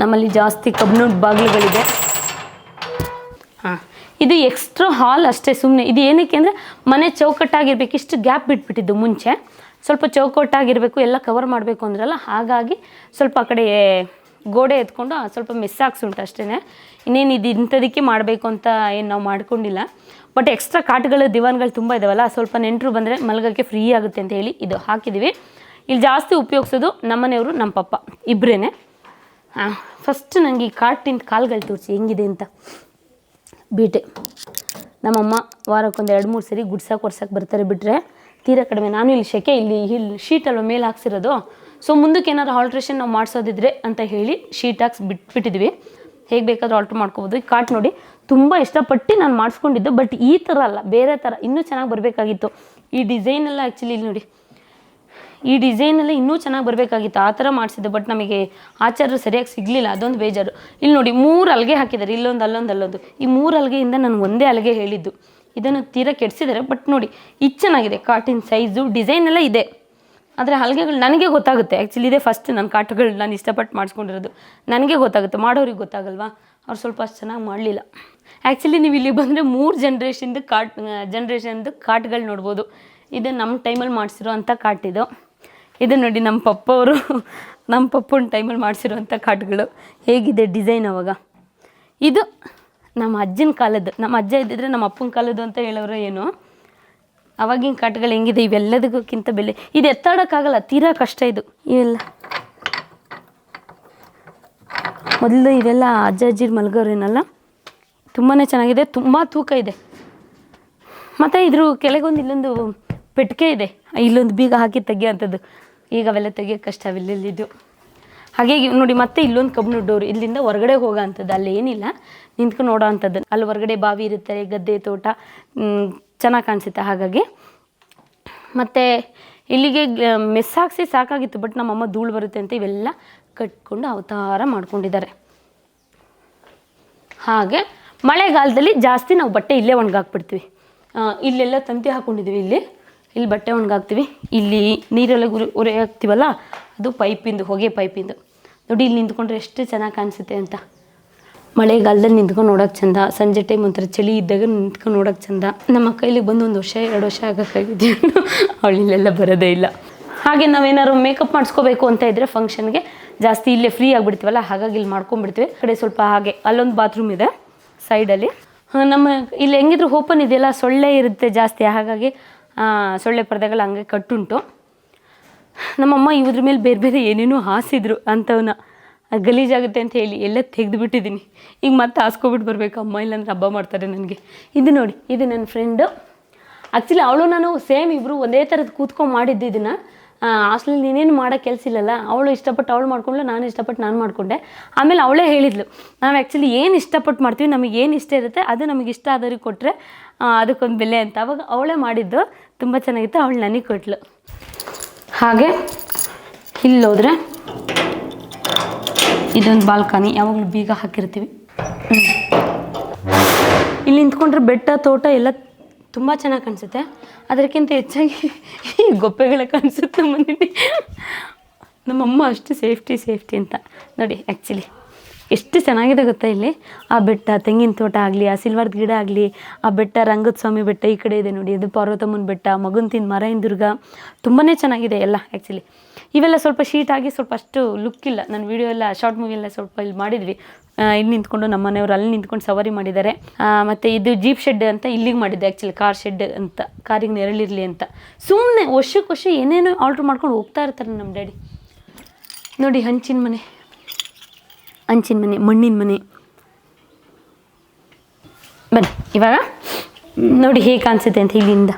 Speaker 1: ನಮ್ಮಲ್ಲಿ ಜಾಸ್ತಿ ಕಬ್ಬಿಣದ ಬಾಗಿಲುಗಳಿದೆ. ಹಾಂ, ಇದು ಎಕ್ಸ್ಟ್ರಾ ಹಾಲ್ ಅಷ್ಟೇ ಸುಮ್ಮನೆ. ಇದು ಏನಕ್ಕೆ ಅಂದರೆ ಮನೆ ಚೌಕಟ್ಟಾಗಿರ್ಬೇಕು, ಇಷ್ಟು ಗ್ಯಾಪ್ ಬಿಟ್ಬಿಟ್ಟಿದ್ದು ಮುಂಚೆ. ಸ್ವಲ್ಪ ಚೌಕಟ್ಟಾಗಿರಬೇಕು, ಎಲ್ಲ ಕವರ್ ಮಾಡಬೇಕು ಅಂದ್ರಲ್ಲ, ಹಾಗಾಗಿ ಸ್ವಲ್ಪ ಆ ಕಡೆ ಗೋಡೆ ಎತ್ಕೊಂಡು ಸ್ವಲ್ಪ ಮೆಸ್ ಹಾಕ್ಸುಂಟು ಅಷ್ಟೇ. ಇನ್ನೇನು ಇದು ಇಂಥದಕ್ಕೆ ಮಾಡಬೇಕು ಅಂತ ಏನು ನಾವು ಮಾಡ್ಕೊಂಡಿಲ್ಲ. ಬಟ್ ಎಕ್ಸ್ಟ್ರಾ ಕಾಟ್ಗಳು ದಿವಾನ್ಗಳು ತುಂಬ ಇದಾವಲ್ಲ, ಸ್ವಲ್ಪ ನೆಂಟರು ಬಂದರೆ ಮಲಗೋಕ್ಕೆ ಫ್ರೀ ಆಗುತ್ತೆ ಅಂತ ಹೇಳಿ ಇದು ಹಾಕಿದ್ದೀವಿ. ಇಲ್ಲಿ ಜಾಸ್ತಿ ಉಪಯೋಗಿಸೋದು ನಮ್ಮನೆಯವರು, ನಮ್ಮ ಪಪ್ಪ ಇಬ್ಬರೇ. ಫಸ್ಟ್ ನನಗೆ ಈ ಕಾಟಿನ ಕಾಲುಗಳು ತೋರಿಸಿ ಹೆಂಗಿದೆ ಅಂತ. ಬೀಟೆ ನಮ್ಮಮ್ಮ ವಾರಕ್ಕೊಂದು 2-3 ಸರಿ ಗುಡ್ಸಕ್ಕೆ ಒರ್ಸಕ್ಕೆ ಬರ್ತಾರೆ, ಬಿಟ್ಟರೆ ತೀರಾ ಕಡಿಮೆ. ನಾನು ಇಲ್ಲಿ ಇಲ್ಲಿ ಶೀಟ್ ಅಲ್ವ ಮೇಲೆ ಹಾಕ್ಸಿರೋದು. ಸೊ ಮುಂದಕ್ಕೆ ಏನಾದ್ರು ಆಲ್ಟ್ರೇಷನ್ ನಾವು ಮಾಡಿಸೋದಿದ್ರೆ ಅಂತ ಹೇಳಿ ಶೀಟ್ ಹಾಕ್ಸಿ ಬಿಟ್ಬಿಟ್ಟಿದ್ವಿ. ಹೇಗೆ ಬೇಕಾದರೂ ಆಲ್ಟ್ರ್ ಮಾಡ್ಕೋಬೋದು. ಈ ಕಾಟ್ ನೋಡಿ ತುಂಬ ಇಷ್ಟಪಟ್ಟು ನಾನು ಮಾಡಿಸ್ಕೊಂಡಿದ್ದು, ಬಟ್ ಈ ಥರ ಅಲ್ಲ, ಬೇರೆ ಥರ ಇನ್ನೂ ಚೆನ್ನಾಗಿ ಬರಬೇಕಾಗಿತ್ತು. ಈ ಡಿಸೈನೆಲ್ಲ ಆ್ಯಕ್ಚುಲಿ ಇಲ್ಲಿ ನೋಡಿ, ಈ ಡಿಸೈನೆಲ್ಲ ಇನ್ನೂ ಚೆನ್ನಾಗಿ ಬರಬೇಕಾಗಿತ್ತು, ಆ ಥರ ಮಾಡಿಸಿದ್ದು. ಬಟ್ ನಮಗೆ ಆಚಾರ್ಯರು ಸರಿಯಾಗಿ ಸಿಗಲಿಲ್ಲ, ಅದೊಂದು ಬೇಜಾರು. ಇಲ್ಲಿ ನೋಡಿ 3 ಹಲಗೆ ಹಾಕಿದ್ದಾರೆ, ಇಲ್ಲೊಂದು ಅಲ್ಲೊಂದು. ಈ 3 ಹಲಗೆಯಿಂದ ನನಗೆ ಒಂದೇ ಹಲಗೆ ಹೇಳಿದ್ದು, ಇದನ್ನು ತೀರಾ ಕೆಡಿಸಿದ್ದಾರೆ. ಬಟ್ ನೋಡಿ ಇದು ಚೆನ್ನಾಗಿದೆ, ಕಾಟಿನ ಸೈಜು ಡಿಸೈನ್ ಎಲ್ಲ ಇದೆ. ಆದರೆ ಹಲಗೆಗಳು ನನಗೆ ಗೊತ್ತಾಗುತ್ತೆ. ಆ್ಯಕ್ಚುಲಿ ಇದೇ ಫಸ್ಟ್ ನನ್ನ ಕಾಟುಗಳು ನಾನು ಇಷ್ಟಪಟ್ಟು ಮಾಡಿಸ್ಕೊಂಡಿರೋದು. ನನಗೆ ಗೊತ್ತಾಗುತ್ತೆ, ಮಾಡೋರಿಗೆ ಗೊತ್ತಾಗಲ್ವಾ, ಅವ್ರು ಸ್ವಲ್ಪ ಅಷ್ಟು ಚೆನ್ನಾಗಿ ಮಾಡಲಿಲ್ಲ. ಆ್ಯಕ್ಚುಲಿ ನೀವು ಇಲ್ಲಿ ಬಂದರೆ 3 ಜನ್ರೇಷನ್ದು ಕಾಟ್ಗಳು ನೋಡ್ಬೋದು. ಇದು ನಮ್ಮ ಟೈಮಲ್ಲಿ ಮಾಡಿಸಿರೋ ಅಂಥ ಕಾಟಿದು. ಇದು ನೋಡಿ ನಮ್ಮ ಪಪ್ಪನ ಟೈಮಲ್ಲಿ ಮಾಡಿಸಿರೋಂಥ ಕಾಟುಗಳು ಹೇಗಿದೆ ಡಿಸೈನ್ ಅವಾಗ. ಇದು ನಮ್ಮ ಅಜ್ಜನ ಕಾಲದ್ದು, ನಮ್ಮ ಅಜ್ಜ ಇದ್ದಿದ್ರೆ ನಮ್ಮ ಅಪ್ಪನ ಕಾಲದ್ದು ಅಂತ ಹೇಳೋರು ಏನು. ಅವಾಗಿನ ಕಾಟುಗಳು ಹೆಂಗಿದೆ, ಇವೆಲ್ಲದಕ್ಕಿಂತ ಬೆಲೆ. ಇದು ಎತ್ತಾಡೋಕ್ಕಾಗಲ್ಲ, ತೀರಾ ಕಷ್ಟ ಇದು. ಇವೆಲ್ಲ ಮೊದಲು ಇವೆಲ್ಲ ಅಜ್ಜಿರು ಮಲ್ಗೋರೇನಲ್ಲ, ತುಂಬಾ ಚೆನ್ನಾಗಿದೆ, ತುಂಬ ತೂಕ ಇದೆ. ಮತ್ತು ಇದ್ರ ಕೆಳಗೊಂದು ಇಲ್ಲೊಂದು ಪೆಟ್ಟಿಗೆ ಇದೆ, ಇಲ್ಲೊಂದು ಬೀಗ ಹಾಕಿ ತೆಗಿಯೋಂಥದ್ದು. ಈಗ ಅವೆಲ್ಲ ತೆಗಿಯೋಕ್ಕೆ ಕಷ್ಟ ಅವೆಲ್ಲಿದ್ದು. ಹಾಗೆ ನೋಡಿ, ಮತ್ತೆ ಇಲ್ಲೊಂದು ಕಬ್ಬಿಣ ಡೋರು, ಇಲ್ಲಿಂದ ಹೊರಗಡೆ ಹೋಗೋ ಅಂಥದ್ದು. ಅಲ್ಲಿ ಏನಿಲ್ಲ, ನಿಂತ್ಕೊಂಡು ನೋಡೋ ಅಂಥದ್ದು. ಅಲ್ಲಿ ಹೊರಗಡೆ ಬಾವಿ ಇರುತ್ತೆ, ಗದ್ದೆ ತೋಟ ಚೆನ್ನಾಗಿ ಕಾಣಿಸುತ್ತೆ. ಹಾಗಾಗಿ ಮತ್ತು ಇಲ್ಲಿಗೆ ಮೆಸ್ ಹಾಕ್ಸಿ ಸಾಕಾಗಿತ್ತು. ಬಟ್ ನಮ್ಮಮ್ಮ ಧೂಳು ಬರುತ್ತೆ ಅಂತ ಇವೆಲ್ಲ ಕಟ್ಕೊಂಡು ಅವತಾರ ಮಾಡ್ಕೊಂಡಿದ್ದಾರೆ. ಹಾಗೆ ಮಳೆಗಾಲದಲ್ಲಿ ಜಾಸ್ತಿ ನಾವು ಬಟ್ಟೆ ಇಲ್ಲೇ ಒಣಗಾಕ್ಬಿಡ್ತೀವಿ. ಇಲ್ಲೆಲ್ಲ ತಂತಿ ಹಾಕ್ಕೊಂಡಿದ್ದೀವಿ, ಇಲ್ಲಿ ಬಟ್ಟೆ ಒಣಗಾಕ್ತೀವಿ. ಇಲ್ಲಿ ನೀರೆಲ್ಲ ಉರಿ ಹಾಕ್ತೀವಲ್ಲ, ಅದು ಹೊಗೆ ಪೈಪಿಂದು. ನೋಡಿ ಇಲ್ಲಿ ನಿಂತ್ಕೊಂಡ್ರೆ ಎಷ್ಟು ಚೆನ್ನಾಗಿ ಕಾಣಿಸುತ್ತೆ ಅಂತ. ಮಳೆಗಾಲದಲ್ಲಿ ನಿಂತ್ಕೊಂಡು ನೋಡೋಕೆ ಚೆಂದ, ಸಂಜೆ ಟೈಮ್ ಒಂಥರ ಚಳಿ ಇದ್ದಾಗ ನಿಂತ್ಕೊಂಡು ನೋಡೋಕೆ ಚೆಂದ. ನಮ್ಮ ಕೈಲಿ ಬಂದು 1 ವರ್ಷ 2 ವರ್ಷ ಆಗೋಕ್ಕಾಗಿದ್ದೀವಿ, ಅವಳಿಲ್ಲೆಲ್ಲ ಬರೋದೇ ಇಲ್ಲ. ಹಾಗೆ ನಾವೇನಾದ್ರು ಮೇಕಪ್ ಮಾಡಿಸ್ಕೋಬೇಕು ಅಂತ ಇದ್ದರೆ ಫಂಕ್ಷನ್ಗೆ ಜಾಸ್ತಿ ಇಲ್ಲೇ ಫ್ರೀ ಆಗಿಬಿಡ್ತೀವಲ್ಲ, ಹಾಗಾಗಿ ಇಲ್ಲಿ ಮಾಡ್ಕೊಂಡ್ಬಿಡ್ತೀವಿ. ಕಡೆ ಸ್ವಲ್ಪ ಹಾಗೆ ಅಲ್ಲೊಂದು ಬಾತ್ರೂಮ್ ಇದೆ ಸೈಡಲ್ಲಿ. ನಮ್ಮ ಇಲ್ಲಿ ಹೆಂಗಿದ್ರು ಓಪನ್ ಇದೆಯಲ್ಲ, ಸೊಳ್ಳೆ ಇರುತ್ತೆ ಜಾಸ್ತಿ, ಹಾಗಾಗಿ ಸೊಳ್ಳೆ ಪರದೆಗಳು ಹಂಗೆ ಕಟ್ಟುಂಟು. ನಮ್ಮಮ್ಮ ಇವ್ರ ಮೇಲೆ ಬೇರೆ ಬೇರೆ ಏನೇನೋ ಹಾಸಿದ್ರು ಅಂಥವನ್ನ, ಗಲೀಜಾಗುತ್ತೆ ಅಂತ ಹೇಳಿ ಎಲ್ಲ ತೆಗೆದುಬಿಟ್ಟಿದ್ದೀನಿ. ಈಗ ಮತ್ತೆ ಹಾಸ್ಕೊಬಿಟ್ಟು ಬರಬೇಕು ಅಮ್ಮ, ಇಲ್ಲಾಂದ್ರೆ ಹಬ್ಬ ಮಾಡ್ತಾರೆ ನನಗೆ. ಇದು ನೋಡಿ, ಇದು ನನ್ನ ಫ್ರೆಂಡು. ಆ್ಯಕ್ಚುಲಿ ಅವಳು ನಾನು ಸೇಮ್ ಇಬ್ಬರು ಒಂದೇ ಥರದ್ದು ಕೂತ್ಕೊಂಡು ಮಾಡಿದ್ದು. ಇದನ್ನು ಹಾಸ್ಟೆಲಲ್ಲಿ ನೀನೇನು ಮಾಡೋಕ್ಕೆ ಕೆಲಸ ಇಲ್ಲಲ್ಲ, ಅವಳು ಇಷ್ಟಪಟ್ಟು ಅವಳು ಮಾಡ್ಕೊಂಡ್ಲು, ನಾನು ಇಷ್ಟಪಟ್ಟು ನಾನು ಮಾಡಿಕೊಂಡೆ. ಆಮೇಲೆ ಅವಳೇ ಹೇಳಿದ್ಲು, ನಾವು ಆ್ಯಕ್ಚುಲಿ ಏನು ಇಷ್ಟಪಟ್ಟು ಮಾಡ್ತೀವಿ, ನಮಗೆ ಏನು ಇಷ್ಟ ಇರುತ್ತೆ ಅದು ನಮಗೆ ಇಷ್ಟ ಆದವ್ರಿಗೆ ಕೊಟ್ಟರೆ ಅದಕ್ಕೊಂದು ಬೆಲೆ ಅಂತ. ಅವಾಗ ಅವಳೇ ಮಾಡಿದ್ದು, ತುಂಬ ಚೆನ್ನಾಗಿತ್ತು, ಅವಳು ನನಗೆ ಕೊಟ್ಲು. ಹಾಗೆ ಇಲ್ಲೋದ್ರೆ ಇದೊಂದು ಬಾಲ್ಕನಿ, ಯಾವಾಗಲೂ ಬೀಗ ಹಾಕಿರ್ತೀವಿ. ಇಲ್ಲಿ ನಿಂತ್ಕೊಂಡ್ರೆ ಬೆಟ್ಟ ತೋಟ ಎಲ್ಲ ತುಂಬ ಚೆನ್ನಾಗಿ ಕಾಣಿಸುತ್ತೆ. ಅದಕ್ಕಿಂತ ಹೆಚ್ಚಾಗಿ ಈ ಗೊಪ್ಪೆಗಳೇ ಕಾಣಿಸುತ್ತೆ ಮನೇಲಿ. ನಮ್ಮಮ್ಮ ಅಷ್ಟು ಸೇಫ್ಟಿ ಅಂತ ನೋಡಿ. ಆ್ಯಕ್ಚುಲಿ ಎಷ್ಟು ಚೆನ್ನಾಗಿದೆ ಗೊತ್ತಾ, ಇಲ್ಲಿ ಆ ಬೆಟ್ಟ, ತೆಂಗಿನ ತೋಟ ಆಗಲಿ, ಆ ಸಿಲ್ವರ್ದ ಗಿಡ ಆಗಲಿ, ಆ ಬೆಟ್ಟ ರಂಗದ ಸ್ವಾಮಿ ಬೆಟ್ಟ ಈ ಕಡೆ ಇದೆ ನೋಡಿ, ಇದು ಪಾರ್ವತಮ್ಮನ ಬೆಟ್ಟ, ಮಗುಂತಿನ ಮರೈನ ದುರ್ಗ, ತುಂಬಾ ಚೆನ್ನಾಗಿದೆ ಎಲ್ಲ. ಆ್ಯಕ್ಚುಲಿ ಇವೆಲ್ಲ ಸ್ವಲ್ಪ ಶೀಟಾಗಿ ಸ್ವಲ್ಪ ಅಷ್ಟು ಲುಕ್ ಇಲ್ಲ. ನಾನು ವೀಡಿಯೋ ಎಲ್ಲ ಶಾರ್ಟ್ ಮೂವಿ ಎಲ್ಲ ಸ್ವಲ್ಪ ಇಲ್ಲಿ ಮಾಡಿದ್ವಿ. ಇಲ್ಲಿ ನಿಂತ್ಕೊಂಡು ನಮ್ಮ ಮನೆಯವರು ಅಲ್ಲಿ ನಿಂತ್ಕೊಂಡು ಸವಾರಿ ಮಾಡಿದ್ದಾರೆ. ಮತ್ತು ಇದು ಜೀಪ್ ಶೆಡ್ ಅಂತ ಇಲ್ಲಿಗೆ ಮಾಡಿದ್ದೆ, ಆ್ಯಕ್ಚುಲಿ ಕಾರ್ ಶೆಡ್ ಅಂತ, ಕಾರಿಗೆ ನೆರಳಿರಲಿ ಅಂತ. ಸುಮ್ಮನೆ ವರ್ಷ ಏನೇನೋ ಆರ್ಡ್ರ್ ಮಾಡ್ಕೊಂಡು ಹೋಗ್ತಾ ಇರ್ತಾರೆ ನಮ್ಮ ಡ್ಯಾಡಿ. ನೋಡಿ ಹಂಚಿನ ಮನೆ, ಮಣ್ಣಿನ ಮನೆ. ಬನ್ನಿ ಇವಾಗ ನೋಡಿ ಹೇಗೆ ಕಾಣಿಸುತ್ತೆ ಅಂತ.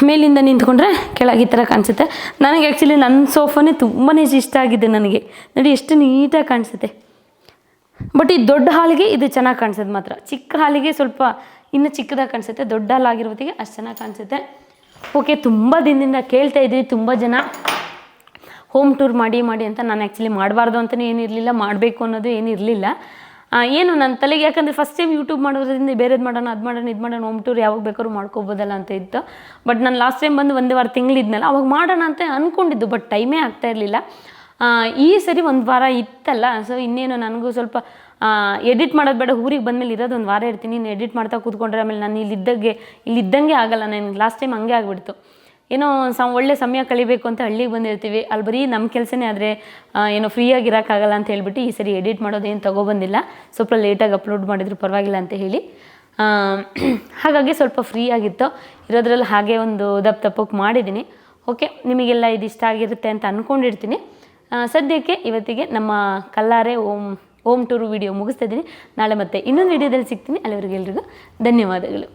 Speaker 1: ಮೇಲಿಂದ ನಿಂತ್ಕೊಂಡ್ರೆ ಕೆಳಗೆ ಈ ಥರ ಕಾಣಿಸುತ್ತೆ. ನನಗೆ ಆ್ಯಕ್ಚುಲಿ ನನ್ನ ಸೋಫಾನೇ ತುಂಬಾ ಇಷ್ಟ ಆಗಿದೆ ನನಗೆ. ನೋಡಿ ಎಷ್ಟು ನೀಟಾಗಿ ಕಾಣಿಸುತ್ತೆ. ಬಟ್ ಈ ದೊಡ್ಡ ಹಾಲಿಗೆ ಇದು ಚೆನ್ನಾಗಿ ಕಾಣಿಸುತ್ತೆ ಮಾತ್ರ. ಚಿಕ್ಕ ಹಾಲಿಗೆ ಸ್ವಲ್ಪ ಇನ್ನೂ ಚಿಕ್ಕದಾಗಿ ಕಾಣಿಸುತ್ತೆ, ದೊಡ್ಡ ಹಾಲಾಗಿರೋತ್ತಿಗೆ ಅಷ್ಟು ಚೆನ್ನಾಗಿ ಕಾಣಿಸುತ್ತೆ. ಓಕೆ, ತುಂಬ ದಿನದಿಂದ ಕೇಳ್ತಾ ಇದ್ವಿ ತುಂಬ ಜನ ಹೋಮ್ ಟೂರ್ ಮಾಡಿ ಅಂತ. ನಾನು ಆ್ಯಕ್ಚುಲಿ ಮಾಡಬಾರ್ದು ಅಂತಲೇ ಏನಿರಲಿಲ್ಲ, ಮಾಡಬೇಕು ಅನ್ನೋದು ಏನಿರಲಿಲ್ಲ. ಏನು ನನ್ನ ತಲೆಗೆ, ಯಾಕಂದರೆ ಫಸ್ಟ್ ಟೈಮ್ ಯೂಟ್ಯೂಬ್ ಮಾಡೋದ್ರಿಂದ ಬೇರೆದು ಮಾಡೋಣ, ಅದು ಮಾಡೋಣ, ಇದು ಮಾಡೋಣ, ಹೋಮ್ ಟೂರ್ ಯಾವಾಗ ಬೇಕಾದ್ರೂ ಮಾಡ್ಕೋಬೋದಲ್ಲ ಅಂತ ಇತ್ತು. ಬಟ್ ನಾನು ಲಾಸ್ಟ್ ಟೈಮ್ ಬಂದು 1 ವಾರ ತಿಂಗಳಿದ್ನಲ್ಲ, ಅವಾಗ ಮಾಡೋಣ ಅಂತ ಅಂದ್ಕೊಂಡಿದ್ದು, ಬಟ್ ಟೈಮೇ ಆಗ್ತಾ ಇರಲಿಲ್ಲ. ಈ ಸರಿ 1 ವಾರ ಇತ್ತಲ್ಲ, ಸೊ ಇನ್ನೇನು ನನಗೂ ಸ್ವಲ್ಪ ಎಡಿಟ್ ಮಾಡೋದು ಬೇಡ, ಊರಿಗೆ ಬಂದಮೇಲೆ ಇರೋದು 1 ವಾರ ಇರ್ತೀನಿ, ಇನ್ನು ಎಡಿಟ್ ಮಾಡ್ತಾ ಕೂತ್ಕೊಂಡ್ರೆ ಆಮೇಲೆ ನಾನು ಇಲ್ಲಿದ್ದಂಗೆ ಆಗಲ್ಲ. ನನಗೆ ಲಾಸ್ಟ್ ಟೈಮ್ ಹಂಗೆ ಆಗಿಬಿಡ್ತು. ಏನೋ ಒಳ್ಳೆ ಸಮಯ ಕಳಿಬೇಕು ಅಂತ ಹಳ್ಳಿಗೆ ಬಂದಿರ್ತೀವಿ, ಅಲ್ಲಿ ಬರೀ ನಮ್ಮ ಕೆಲಸನೇ ಆದರೆ ಏನೋ ಫ್ರೀಯಾಗಿ ಇರೋಕ್ಕಾಗಲ್ಲ ಅಂತ ಹೇಳ್ಬಿಟ್ಟು ಈ ಸರಿ ಎಡಿಟ್ ಮಾಡೋದೇನು ತೊಗೊಬಂದಿಲ್ಲ. ಸ್ವಲ್ಪ ಲೇಟಾಗಿ ಅಪ್ಲೋಡ್ ಮಾಡಿದ್ರು ಪರವಾಗಿಲ್ಲ ಅಂತ ಹೇಳಿ, ಹಾಗಾಗಿ ಸ್ವಲ್ಪ ಫ್ರೀ ಆಗಿತ್ತು ಇರೋದ್ರಲ್ಲಿ. ಹಾಗೆ ಒಂದು ದಪ್ಪಕ್ಕೆ ಮಾಡಿದ್ದೀನಿ. ಓಕೆ, ನಿಮಗೆಲ್ಲ ಇದು ಇಷ್ಟ ಆಗಿರುತ್ತೆ ಅಂತ ಅಂದ್ಕೊಂಡಿರ್ತೀನಿ. ಸದ್ಯಕ್ಕೆ ಇವತ್ತಿಗೆ ನಮ್ಮ ಕಲ್ಲಾರೆ ಹೋಮ್ ಟೂರು ವಿಡಿಯೋ ಮುಗಿಸ್ತಾ ಇದ್ದೀನಿ. ನಾಳೆ ಮತ್ತೆ ಇನ್ನೊಂದು ವಿಡಿಯೋದಲ್ಲಿ ಸಿಗ್ತೀನಿ. ಅಲ್ಲಿವರೆಗೆ ಎಲ್ರಿಗೂ ಧನ್ಯವಾದಗಳು.